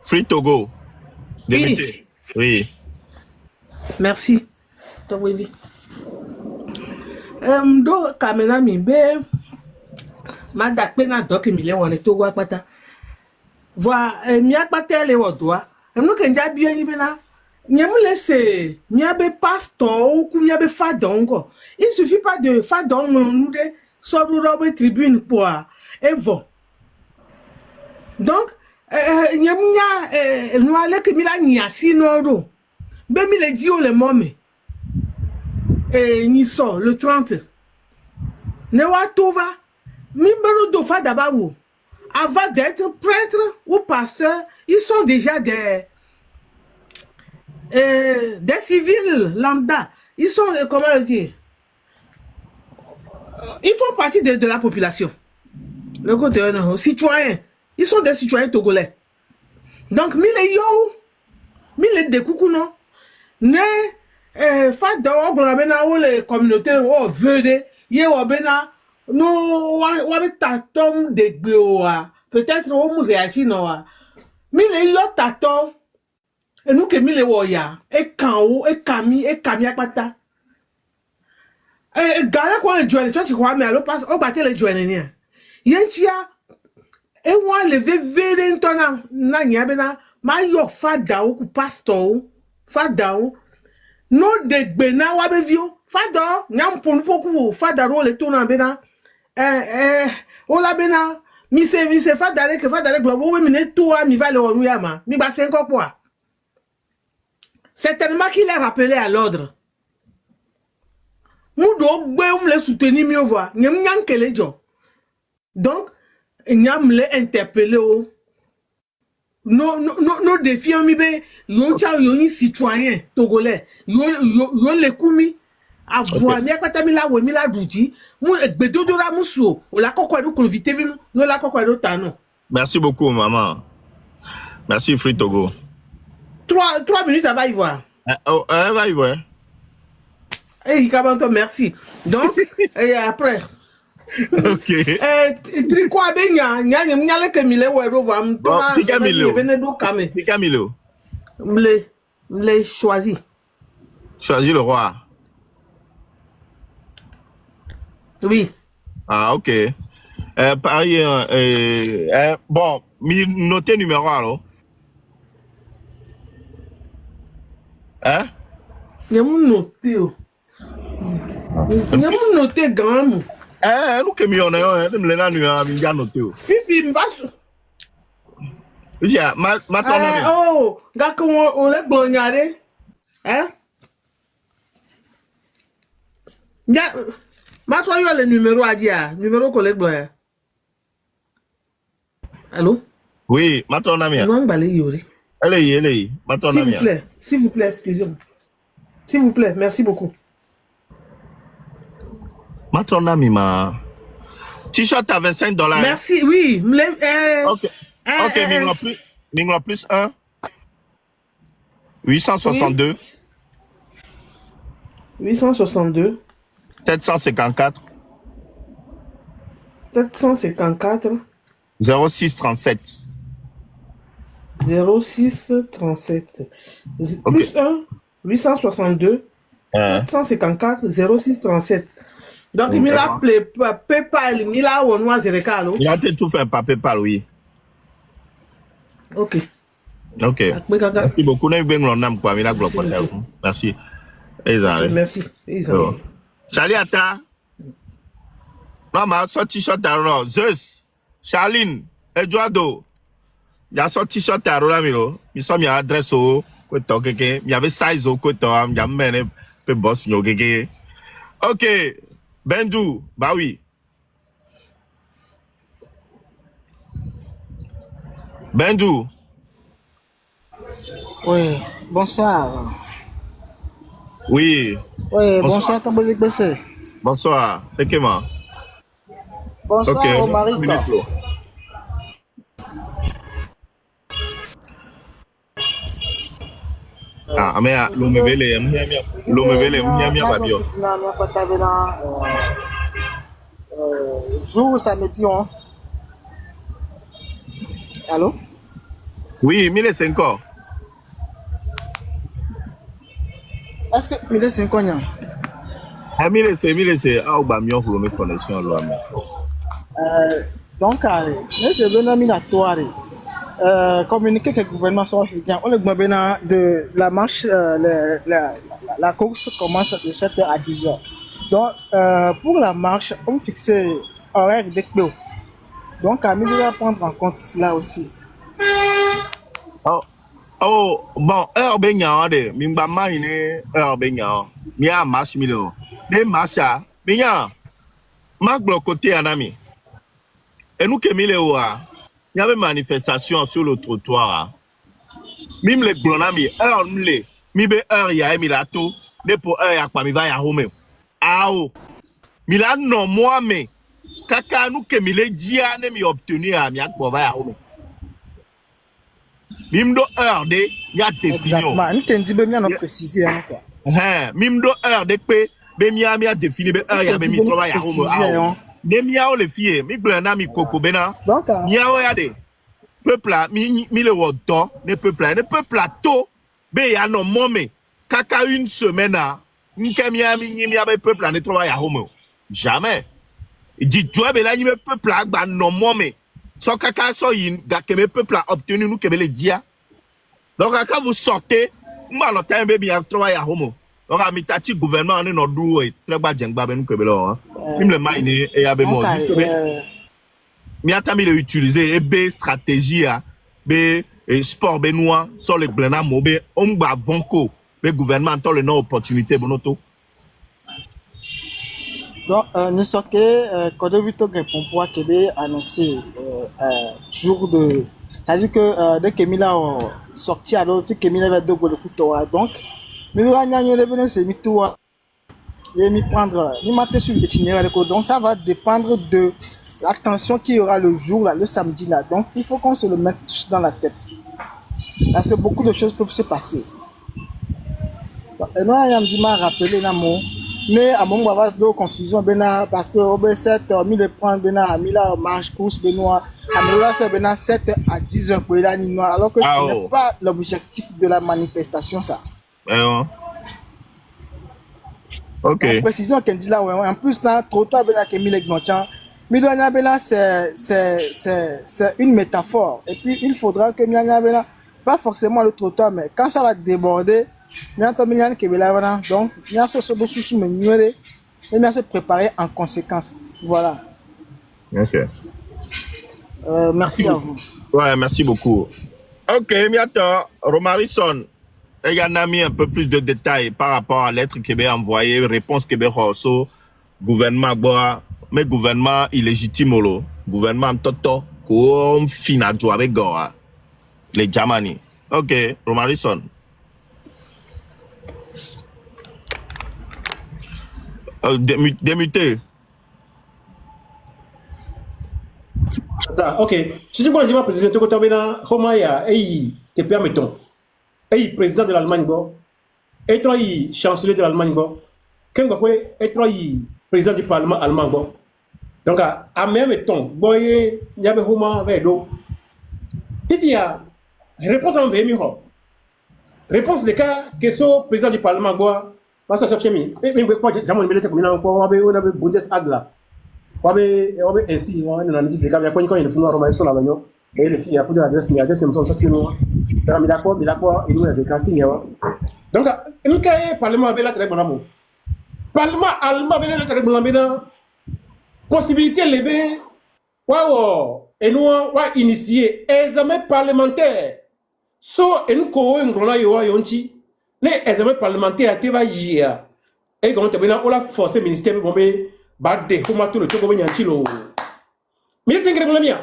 Free Togo. Oui. Oui. Merci. Togovi. Do kamena mi be manda pena doc mi le won Togo apata. Voi mi apata le wodoa. No kenja bi ani bena. Nyemu laisse mi abe pastor ou ku mi abe fadongo. Il suffit pas de fadongo nous de sur robe tribune pour Evo. Donc nyemnya no ale ke mi la nya si no ro. Be mi le di o le momé. Ni so le 30. Ne wa tova mimbero do fa dabawo. Avant d'être prêtre ou pasteur, ils sont déjà des civils lambda. Ils sont comment dire? Ils font partie de la population. Le côté citoyens. Ils sont des citoyens togolais. Donc, mille de coucou non. Ne fada bena ou les communautés ou vede ye bena no wa tatom de gbeoa. Peut-être on nous réagit non. Mille yo tatom et nous que mille woya et kan et kami akpata. Gala kwa le joine tu crois mais allo passe au battre le joine ni yenchia e wa le vevere ntona na nya bena ma yo fada o ku pastor fada o no de gbe na wa be vio fada nyam pon poku fada ro le tona bena o la bena mi se fada le globo we mi ne to mi va le onu ya ma mi ba 5 quoi certainement qu'il a rappelé à l'ordre. Nous devons le soutenir mieux voir. Nous devons jo. Donc, nous devons interpeller. Nos défis, nous sommes citoyens togolais. Nous sommes les koumi. Avoir, nous sommes les douji. Nous sommes Merci beaucoup, maman. Merci, Free Togo. 3 minutes, ça va y voir. Elle va y voir. Merci. Donc, et après. Ok. Tricot benya, nyale que mille wero va m'tona. Camilo. M'le choisi. Choisi le roi. Oui. Ah, ok. Pareil, bon, notez numéro alors. Hein? Il noté. Il noté grand. Nous que mi on est, nous l'avons déjà noté. Fifi m'vasse. Yeah, ma oh, gars on l'a glognade. Hein? Ya, ma toi yo le numéro à dire, numéro collègue gloire. Allô? Oui, ma ton ami. Non, balé yori. Allez, ma ton ami. S'il vous plaît, excusez-moi. S'il vous plaît, merci beaucoup. Ma ton ami, ma. T-shirt à $25. Merci, oui. Ok, Mingla plus 1. 862. Oui. 862. 754. 754. 0637. 0637. Plus 1, 862, 754, 0637. Donc, il m'a appelé PayPal, il m'a appelé Il a tout fait par PayPal, oui. Ok. Merci beaucoup. Merci. Merci. Charlie, attends. Non, mais ce t-shirt alors. Zeus, Charline, Eduardo. Il y a son t-shirt à Rola Milo. Il y a adresse au côté, il y avait size au côté, il y a mené peu boss, ok, Benjou, bah oui. Benjou. Oui, bonsoir. Oui. Oui, bonsoir, Tamboli Bessé. Bonsoir, effectivement. Bonsoir, Ok, Omarika. Ah, mais l'homme vele, babio. Jour samedi, hein? Allô? Oui, 1005 ans. Est-ce que 1005 ans? Ah, 1005, ah, bah, mieux pour me connexion, là. Donc, mais c'est bien minatoire. Communiquer que le gouvernement soit africain. On est de la marche, la course commence de 7h à 10h. Donc, pour la marche, on fixait horaire de clos. Donc, Camille doit prendre en compte cela aussi. Oh, bon, heure baignant, mimba maine, heure baignant. Mia marche milo. Des marcha, baignant. Marc bloc côté un ami. Et nous qui mille il y avait manifestation sur le trottoir. Mime les blonami, heure mle, mibe heure ya emilato, de pour heure ya kwa mi va ya home. Ao. Mila non moi me. Kaka nous que mille dia ne mi obtenu à mi akbo va ya home. Mime do heure de ya défini. Exactement. Nous t'en dit bien non préciser encore. Mime do heure de pe be mi a défini be heure ya be mi trova ya home. Ne miao les filles, mi blana mi koko bena. Miao ya de. Peuple là, mi le wodo, ne peuple là to, be ya no mome. Kaka une semaine à, n'ke mi a be peuple là ne trouva ya home. Jamais. Dit toi be là ni me peuple là ba no mome. So kaka so yin ga que me peuple là obtenu nous que be le dia. Donc quand vous sortez, m'a lo time be bien trouva ya home. Donc à mitati gouvernement ne no do très bas jengba be nous que be là. Même le maine et avec moi juste mais attends il utiliser et b stratégie b sport benoît sur le blana mobile on va vanco le gouvernement tant le non opportunité bonoto donc nous sommes que quand on vite répond pour que annoncé jour de c'est-à-dire que dès que Mila sorti alors fait que Mila va dogo le couteau donc mais nous gagnons les bonus c'est tout et m'y prendre, m'y mater sur l'itinéraire. Donc ça va dépendre de l'attention qu'il y aura le jour, là, le samedi là. Donc il faut qu'on se le mette dans la tête. Parce que beaucoup de choses peuvent se passer. Et nous, il y a rappelé mais à mon moment, de confusion, parce que au B7, mis le prendre, mis la marche, course, Benoît, à c'est 7 à 10h pour les animaux, alors que ce n'est pas l'objectif de la manifestation, ça. Ok. La précision qu'elle dit là, ouais. En plus, ça, trop tard, c'est une métaphore. Et puis, il faudra que pas forcément le trottoir, mais quand ça va déborder, donc, il y a ce se préparer en conséquence. Voilà. Ok. Merci à vous. Ouais, merci beaucoup. Ok, bientôt, Romarison. Il y en a mis un peu plus de détails par rapport à lettre Québec envoyée, réponse Québec au gouvernement bois, mais gouvernement illégitime lo, gouvernement toto, comme fina avec Goa, les Jamani. Ok, Romarison. Démuté. Ok. Si tu vois, dis-moi, président, tu as Homaya, et te permettons. Et président de l'Allemagne, et toi, chancelier de l'Allemagne, et toi, président du Parlement allemand. Donc, à même temps, il y avait Homa Vedo. Il y a réponse à un réponse des cas que ce président du Parlement, parce que ça fait mis. Mais quoi, j'ai jamais milité comme on avait Bundesagla. On avait ainsi, on a dit que quand il y a une fois, on a sur la réunion, et les filles, il y a plus d'adresse, mais l'adresse, ils sont sortis. Mais d'accord, il nous a décassé. Donc, nous, quand le Parlement avait la très bonne amour. Parlement allemand avait la très bonne amour. Possibilité, les waouh, et nous va initier examen parlementaire. So et nous ko ngona yo yonchi ne examen parlementaire te va yia. Et quand tu as la force ministère bombe bade kuma to le to go nyanchi lo. Ministre ngre nglamia.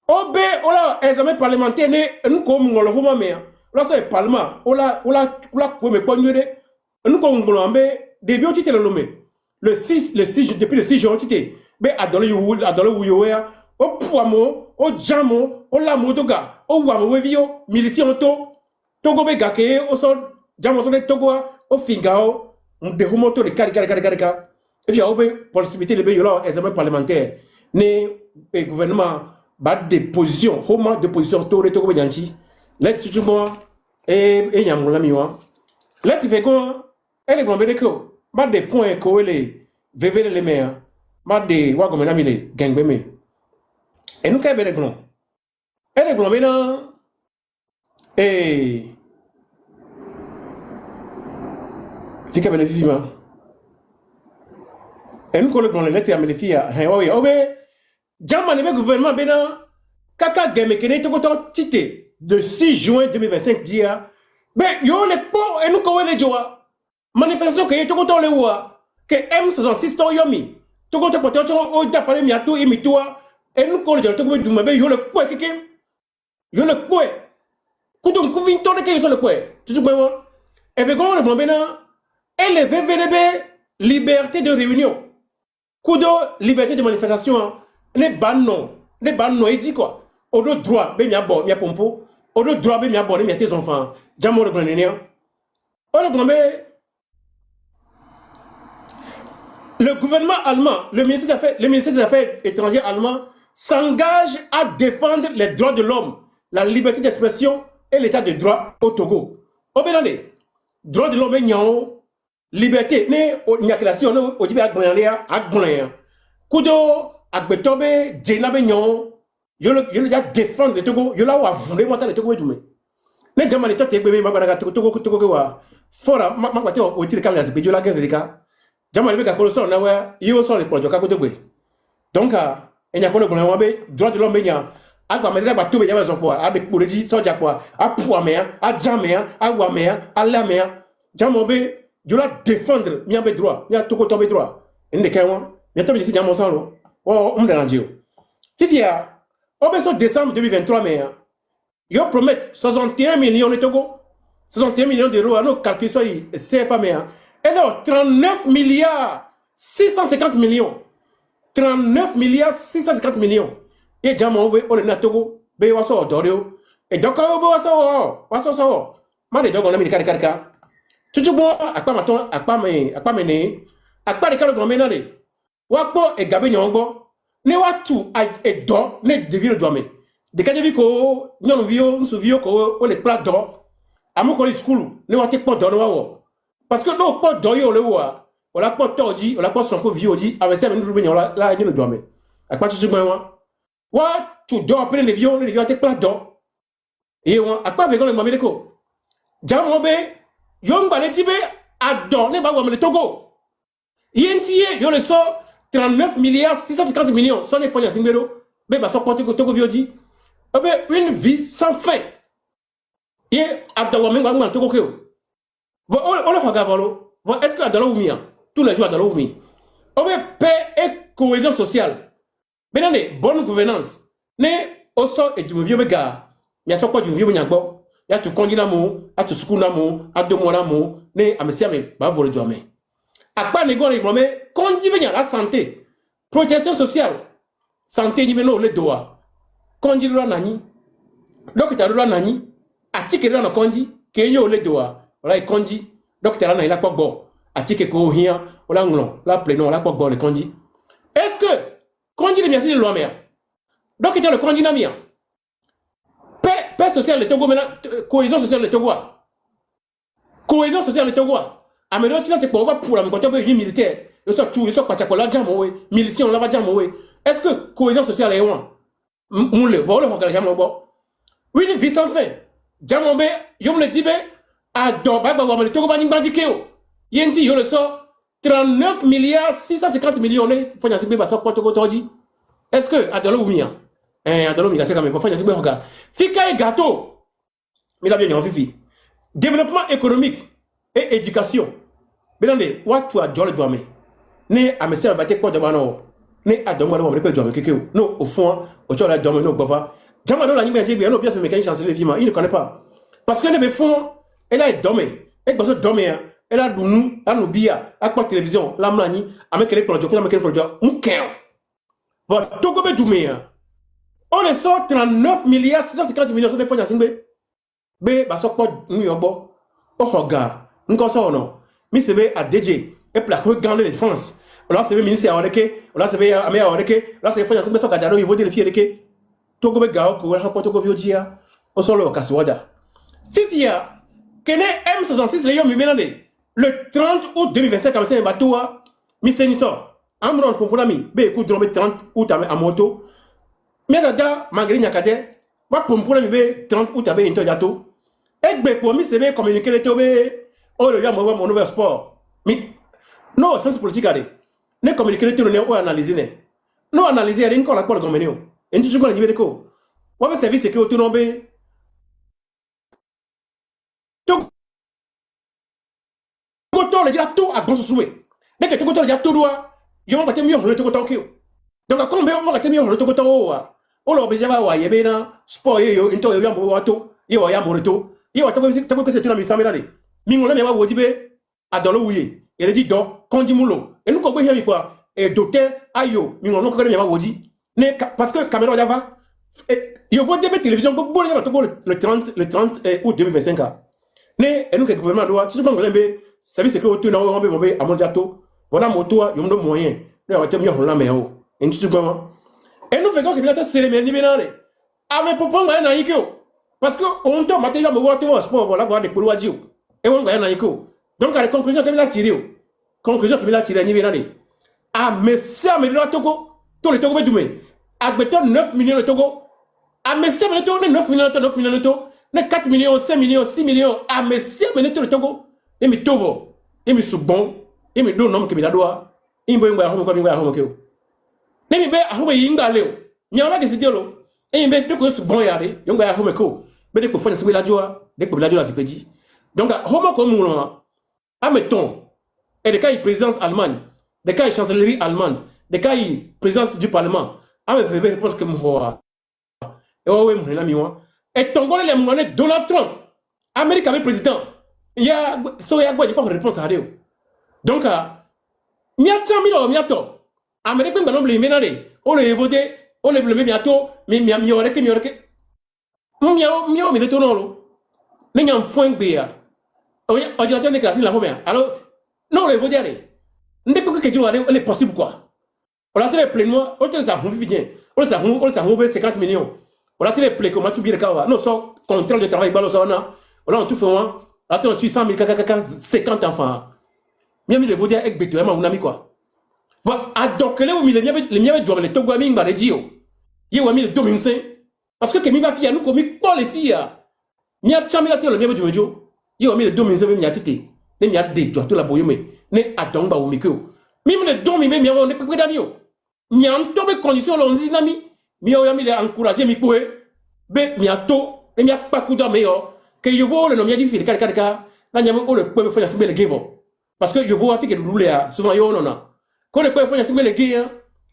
Obe ola examen parlementaire ne nous ko ngolo huma me. La so parlement ola ko me ponyede. Nous ko ngolo ambe de bio tite le lomé. Le 6 depuis le 6 juin tite be adole yo ya o puamo o jamo o la modoga o wa mo vio milition to go be gake o so jamo so de togo o fingao de humoto de kari et puis obe possibilité de be yo examen parlementaire ne gouvernement ba de position homa de position to de togo be janti let tu mo e nyamula miwa let ve ko ele gombe de ko ma de points ko les vevele les meilleurs ma de wa gomena mi le gengbe me et nous kebe de glon ele glon bena fika bele fima et nous ko le glon le lete amele fia he wa obe jama le gouvernement bena kaka geme kene to ko tite de 6 juin 2025 dia be yo le po et nous ko le joa manifestation que to ko le wa que M66 to yomi to ko to o da pare mi ato emi toa et nous ko le to ko du mabe yo le po keke yo le po kutum ku vin to le ke yo le po tu bon et ve gon le bon bena et le VVDB liberté de réunion kudo liberté de manifestation les banno et dit quoi au droit be mi abo mi pompo au droit be mi abo mi tes enfants jamo le grenenia o le gombe. Le gouvernement allemand, le ministère des Affaires étrangères allemand s'engage à défendre les droits de l'homme, la liberté d'expression et l'état de droit au Togo. Au Bénin, droits de l'homme, liberté, n'y a que la si on a au Tibet à Gouléa. Kudo, à Betobe, Djenabe, yo le défendre le Togo, yo la ou à voler, moi, le Togo et tout. Les gamins, les Togo, ma Togo, fora, ma au Tibet, yo la 15 de cas. Jama lebe ka kolo so na wa yo so le projet ka ko tegbe donc enya ko le gona wa be droit de l'homme nya agba me ba to be ya so po a de poreji so ja po a pu me a jame a wa me a la me jama be yo la défendre nya be droit nya to ko to be droit ende kan wa nya to be si jama so lo o de randio fifia o be so décembre 2023 me yo promet 61 millions de Togo 61 millions d'euros à nos calculs so CFA me. Et non, 39 milliards 650 millions. 39 milliards 650 millions. Et Jamon, on est Togo, Bewaso, Dorio. Et donc, Waso, ma de dogon America de Karka. Tout bon, à quoi maton, à pas mener, à pas les cas de ménade. Wapo et Gabi Nyongo, ne watu et do, ne devine doame. De Kadeviko, non vio, souvio, ko, les plats d'or. À mon collège school, ne wate pas d'or. Parce que non, pas d'oyo le wa, on l'a pas tordi, on l'a pas son vieux dit, avec ça, nous jouons là, il y a le doigt. À quoi tu joues moi? Wa, tu dois appeler les vieux t'es pas d'or. Et on, à quoi avec le mamie de co? Jamobe, Yong Baletibe, adore, ne pas voir le Togo. Yentier, yo le sort 39 milliards 650 millions, son les fonds à Simbelo, bébé, son porte Togo vieux dit. Une vie sans fin. Et adore, même pas Togo. Est-ce que Adalo Oumi, tous les jours Adalo Oumi, on veut paix et cohésion sociale. Maintenant, bonne gouvernance. Ne au sol et du vieux gars. Il y a ce quoi du vieux nyagbo. Il y a tout condamné l'amour, à tout secours l'amour, à deux mois l'amour. Ne à monsieur mais va voler du amé. À quoi négo les moments condamné la santé, protection sociale, santé ni meno le doigt. Condamné la nani. Docteur la nani. Attique la condi, kenyo le doigt. Voilà, il conduit. Docteur, là, il a pas bon. Attique ko hia, voilà, non, là, plein, là, pas bon, le conduit. Est-ce que, conduit les miens, de loi mère? Donc, il y a le conduit n'a mien. Paix sociale, le Togo, maintenant, cohésion sociale, le Togo. Cohésion sociale, le Togo. Ah, mais là, tu n'as pas pour la côté de militaire. Il soit tout, il soit pas la jamoué, militia, on l'a jamoué. Est-ce que cohésion sociale est loin? On le voit, on le jamoué. Oui, une vie sans fin. Jamoué, yom le dibe. Adore, le Togo Bani Bandikeo. Yenti, yo le sort 39 milliards 650 millions. Est-ce que Adolo Oumia, Adolo mi kase kame ko fanya sigbe hoga. Fika e gâteau. Mi la bien en fifi. Développement économique et éducation. Belande what tu a jole doame. Ne amese abate ko de bano. Ne adomo lo mo pe doame keke. No au fond, au chola doame no bova. Jama do la nyimbe nje bi no bien se mécanique chancelier vima, il ne connaît pas. Parce que le fond, elle a dormi. Elle a dormi. Elle a dounou, elle a noubia, elle a pas télévision, la mlani, avec les produits, avec les produits, voilà, tout comme Doumia. On est sort 39 milliards 650 millions de fonds à Singbe. B, bah, ça pas New York. Oh, regarde, nous connaissons non. Mais c'est à DJ, et plaque gagner les France. Là, c'est le ministère à Oreke, là, c'est le Amé à Oreke, là, c'est le fonds à Singbe, ça gadaro, il vaut des filles Oreke. Tout comme Gao, qu'on va rapporter au Viodia, au sol au Kaswada. Fifia, Kene M66, les hommes, le 30 août 2025, comme c'est un bateau, Miss Amron Pomponami, be ku dromé 30 août à moto. Mais dada, malgré Nyakade, va Pomponami be 30 août à be into yato. Et be pour mi sebe communiquer le tobe, oh le yam mon nouvel sport. Mais, non, sens politique à ne communiquer le tobe, ne analyser. Non, analyser, rien qu'on la quoi le gomenio. Et tu joues le niveau de co. On va service secret autonome. Tout le gars tout à bon souhait. Dès que tu le gars tout doit. Yon va te mieux le togo tokyo. Donc comme on va te mieux le togo togo. On l'a déjà wa yebena sport yo into yo yambo wato yo ya moreto. Yo wa tako que c'est une amisa melale. Mingole me wa wodibe adolo wuye. Il dit do kondi mulo. Et nous ko gbe yami quoi et docteur ayo mingole ko me wa wodi. Ne parce que caméra java yo voit des télévision ko bo le 30 août 2025. Ne et nous que gouvernement doit tout ce ngole service secret auto na wo be amondiato. Voilà moto, il y a un moyen. Nous avons été mis en la mer. Et nous faisons que nous cérémonie. Ah, mais pour prendre un aïko. Parce qu'on t'a maté à me voir au sport, voilà, voir des pouloirs. Et on va un aïko. Donc, à la conclusion que nous avons tirée. Conclusion que nous avons tirée. Ah, mais ça, mais le Togo, tout le Togo est doumé. Ah, mais 9 millions de Togo. Ah, mais ça, mais 9 millions de Togo. 4 millions, 5 millions, 6 millions. Ah, mais ça, mais le Togo. Et mais Togo. Et mais Soubon. Et me donne nom que me la doit. Il me voit comme il va à home. Let me be a home yinga leo. Nyama décidé lo. Et me de ko bon yare. Yonga ya home ko. Mais de ko fa la joie. De ko la joie c'est petit. Donc home comme nous admettons. Et de cas présidence Allemagne. De cas chancellerie allemande. De cas présidence du parlement. Ah me veut répondre que moi. Et ouais mon ami moi. Et Tongolais les monnaie Donald Trump. Amérique avec président. Il y a so ya quoi pas réponse à rien. Donc, miato, Amérique, on le voté, on le blâme bientôt, mais mioreke. Mio, mais le tonneau. N'y a un foin béa. Ordinateur de classe, la première. Alors, non, le voté, n'est pas que tu vas aller possible quoi. On a télé pleinement, on te ça, on vient. On ça, 50 millions. On a télé plein, comment tu bien le cas. Non, sans contrôle de travail, balosana. On a tout fait, on a tout 100 000, 50 enfants. Miami le vodia ek beto ma unami quoi. Va adokele ou les miami doivent les togwami ba redio. Ye wami le dominse parce que kemi va fia nous komi pas les filles. Mia chamila te le miami du mejo. Ye wami le dominse me mia tite. Ne mia de to la boyome. Ne adong ba o mikeo. Mimi le domi me mia on ne peut d'amio. Mia en tombe condition l'on zinami. Mia wami le encourager mi poe. Be mia to ne mia pas coup d'ameo. Que yo vo le no mia di fili kaka. Na nyame o le poe fa yasbe le gevo. Parce que je vois que le roulé souvent yo non non. Quand le peuple fait les guerres,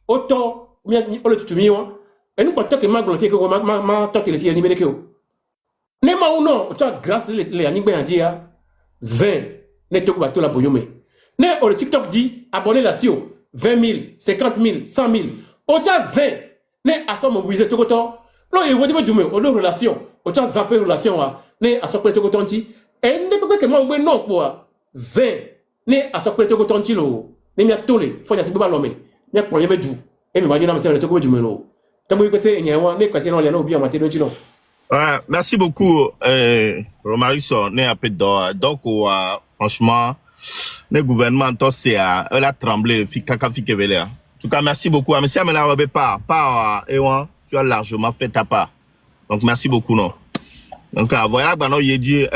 autant on le tutumio et nous pas que ma glorifier que ma toque les filles ni menekeo. Ne ma ou non, tu as grâce les animés en dia zen ne te ba to la boyome. Ne on le TikTok dit abonner la sio 20 000, 50 000, 100 000. Autant zen ne à son mobiliser tout autant. Non, il faut dire du mieux, on relation, autant zapper relation ne à son prêter autant dit et ne peut que moi ou non quoi. Zen ne à ce que tu as tantilo ne mia tole faut ya siba lome ne problème du et me imagine me to ko du melo tamu ko se nyawa ne kwase no le no bi amate no chilo. Ouais, merci beaucoup Romarison ne a peu donc franchement le gouvernement to c'est elle a tremblé fi kaka fi kevele. En tout cas merci beaucoup monsieur Amela Robe pas Ewan tu as largement fait ta part. Donc merci beaucoup non. Donc voilà bah non il dit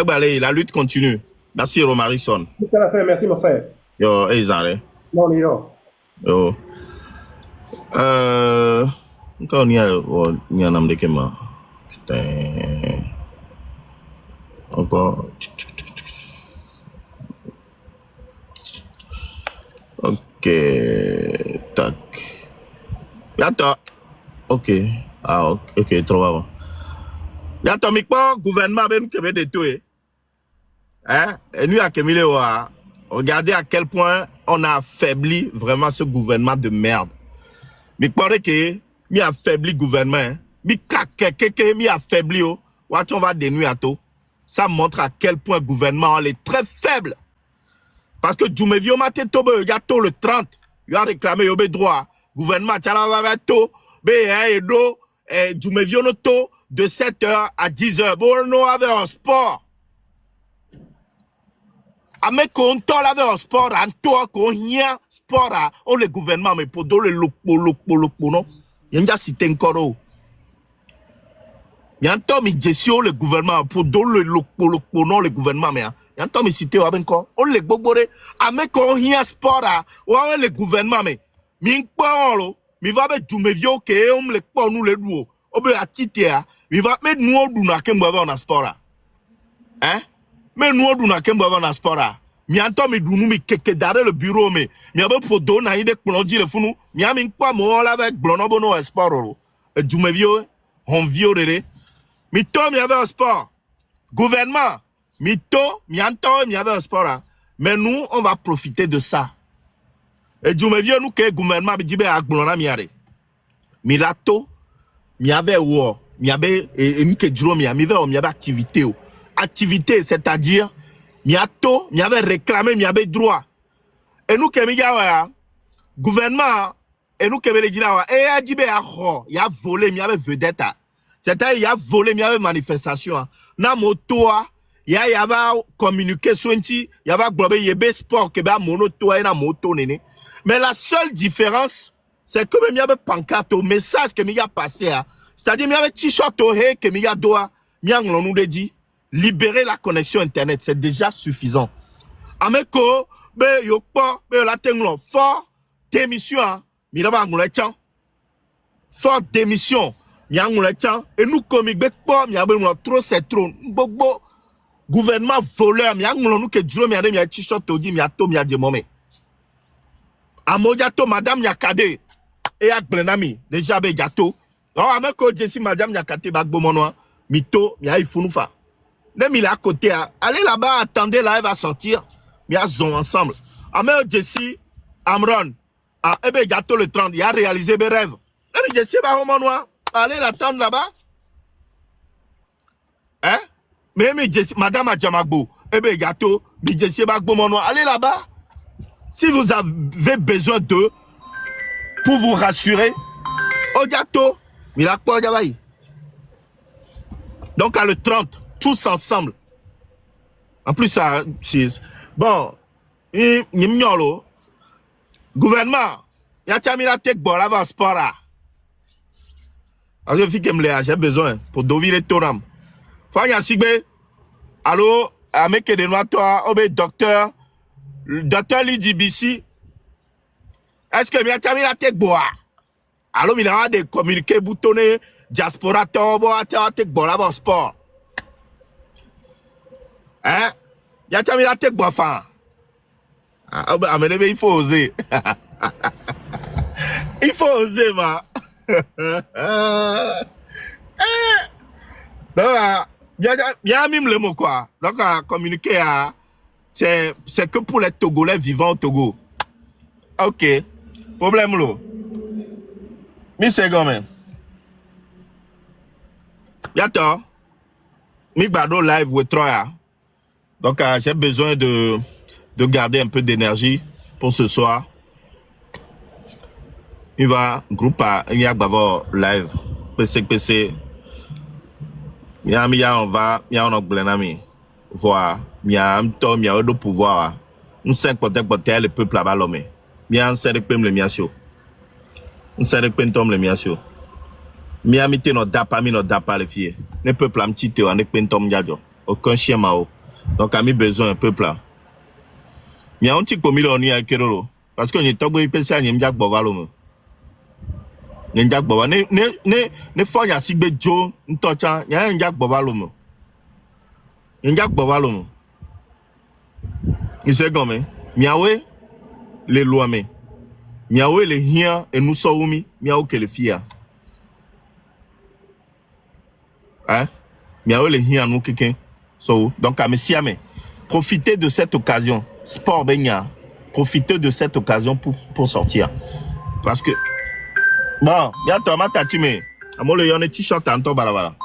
la lutte continue. Merci Romarison. Merci mon frère. Yo, Ezare. Non, yo. Yo. Encore il y a un homme de Kema. Putain. Encore. Ok. Tac. Attends. Ok. Ah, ok, trop avant. Attends, mais quoi, gouvernement, ben, nous, qui de tout, hein? Et nous, à Kemile, regardez à quel point on a affaibli vraiment ce gouvernement de merde. Mais quoi, que, mi affaibli gouvernement, hein? Mi kake, mi affaibli, oh. Watch, on va dénouer à tout. Ça montre à quel point le gouvernement, elle est très faible. Parce que Djoumevio matin tobe, il y a tôt le 30. Il a réclamé, il y a droit. Gouvernement, tchala va tôt. Et do, Djoumevio no tôt de 7h à 10h. Bon, nous avons un sport. Ame qu'on tol avait un sport, en toi, qu'on y a sport, on le gouvernement, mais pour donner le lopo, non? Il y a cité encore. Il y a un temps, mais gestion le gouvernement, pour donner le lopo, non, le gouvernement, mais il y a un temps, mais cité, on le gobore, ame qu'on y a sport, on le gouvernement, mais, min pas, mi va mettre du mévio, que on le pas, nous le duo, on peut attiter, mi va mettre nous, on a qu'un boiveur dans sport, hein? Mais nous, on a qu'un boiveur dans sport, mi entend mi dounou mi keke derrière le bureau, mais mi a pas pour donner une plongée le fou, mi a min pas, moi, là, avec blonobono sport, du mévio, on violera. Mito, il y avait un sport. Gouvernement, Mito, il y avait un sport. Hein. Mais nous, on va profiter de ça. Et du me viens nous que le gouvernement dit ben à Glona miare. Milato, il y avait où? Il y avait et nous que Juro il y avait activité. Activité, c'est-à-dire miato, il y avait réclamé, il y avait droit. Et nous que gouvernement et nous que les dit là et a dit ben il y a volé, il y avait vedette. C'est-à-dire, il y a volé, il y avait manifestation. Na moto, il y avait communiqué sur il y avait globé, il y avait sport, il y avait monoto, et na moto, néné. Mais la seule différence, c'est que il y avait pancarte, au message que il y a passé, c'est-à-dire, il y avait t-shirt, que il y a doigt, il y a nous dit, libérer la connexion Internet, c'est déjà suffisant. Ameko, ben, yo pas, ben, la tenglon, fort démission, il y a pas fort démission. Et nous, comme il y a trop, c'est trop. Gouvernement voleur, il y a nous que Dieu m'a dit, il y a t-shirt, il y a tout, il y a des moments. Amoyato, madame Yakade, et à Glenami, déjà, il y a tout. Alors, avec que madame Yakade, Bagbomonoa, Mito, il y a Ifunoufa. Même il est à côté, allez là-bas, attendez, là, elle va sortir. Il y a zone ensemble. Avec Jessie, Amron, eh bien, gâteau le 30, il a réalisé mes rêves. Même Jessie, Bagbomonoa. Allez l'attendre là-bas. Hein? Mais madame Adjamagbo, eh bien, gâteau, allez là-bas. Si vous avez besoin d'eux, pour vous rassurer, au gâteau, il a quoi, donc, à le 30, tous ensemble. En plus, ça, c'est. Bon, gouvernement, il y a terminé la tech, bon, là, va sport là. Je fais comme j'ai besoin pour devenir les toram. Fanya Sigbe, allô, avec des noirs, toi, docteur Lidibisi. Est-ce que bien terminé la tête bois? Allô, il a des communiqués boutonnés, diaspora, tobo, tête bois, là, sport. Hein? Il a terminé la tête bois, fan. Ah, mais il faut oser. Il faut oser, ma. Donc, il y a même le mot quoi. Donc, communiquer, c'est que pour les Togolais vivant au Togo. Ok. Problème là. Mais c'est quand même. Bientôt. Mi bado live with Troya. Donc, j'ai besoin de garder un peu d'énergie pour ce soir. Il va groupe il y a live PC il y a on va il y a on Glenami voir il y a un temps il y a de pouvoir un 5 peut-être le peuple là-bas l'homme il y a un 5 le miacho un 5 le miacho mi a mis notre dapa les filles le peuple am tité on pentom diajo aucun chien mao donc a mis besoin un peuple là il y a un petit commis on y a kerolo parce que ni tobo il pense à ni m'diak bovalo Nyenjak baba ne fonya sigbe jo ntocha nya njak baba lomo. Njak baba lomo. Ise gome miawe le loame. Miawe le hien et nous soumi miawe ke le fia. Hein? Miawe le hien nous quelqu'un. So donc à messiame. Profitez de cette occasion. Sport benya. Profitez de cette occasion pour sortir. Parce que bon, y'a Thomas Tatime. Amo le yon t-shirt en to balabala.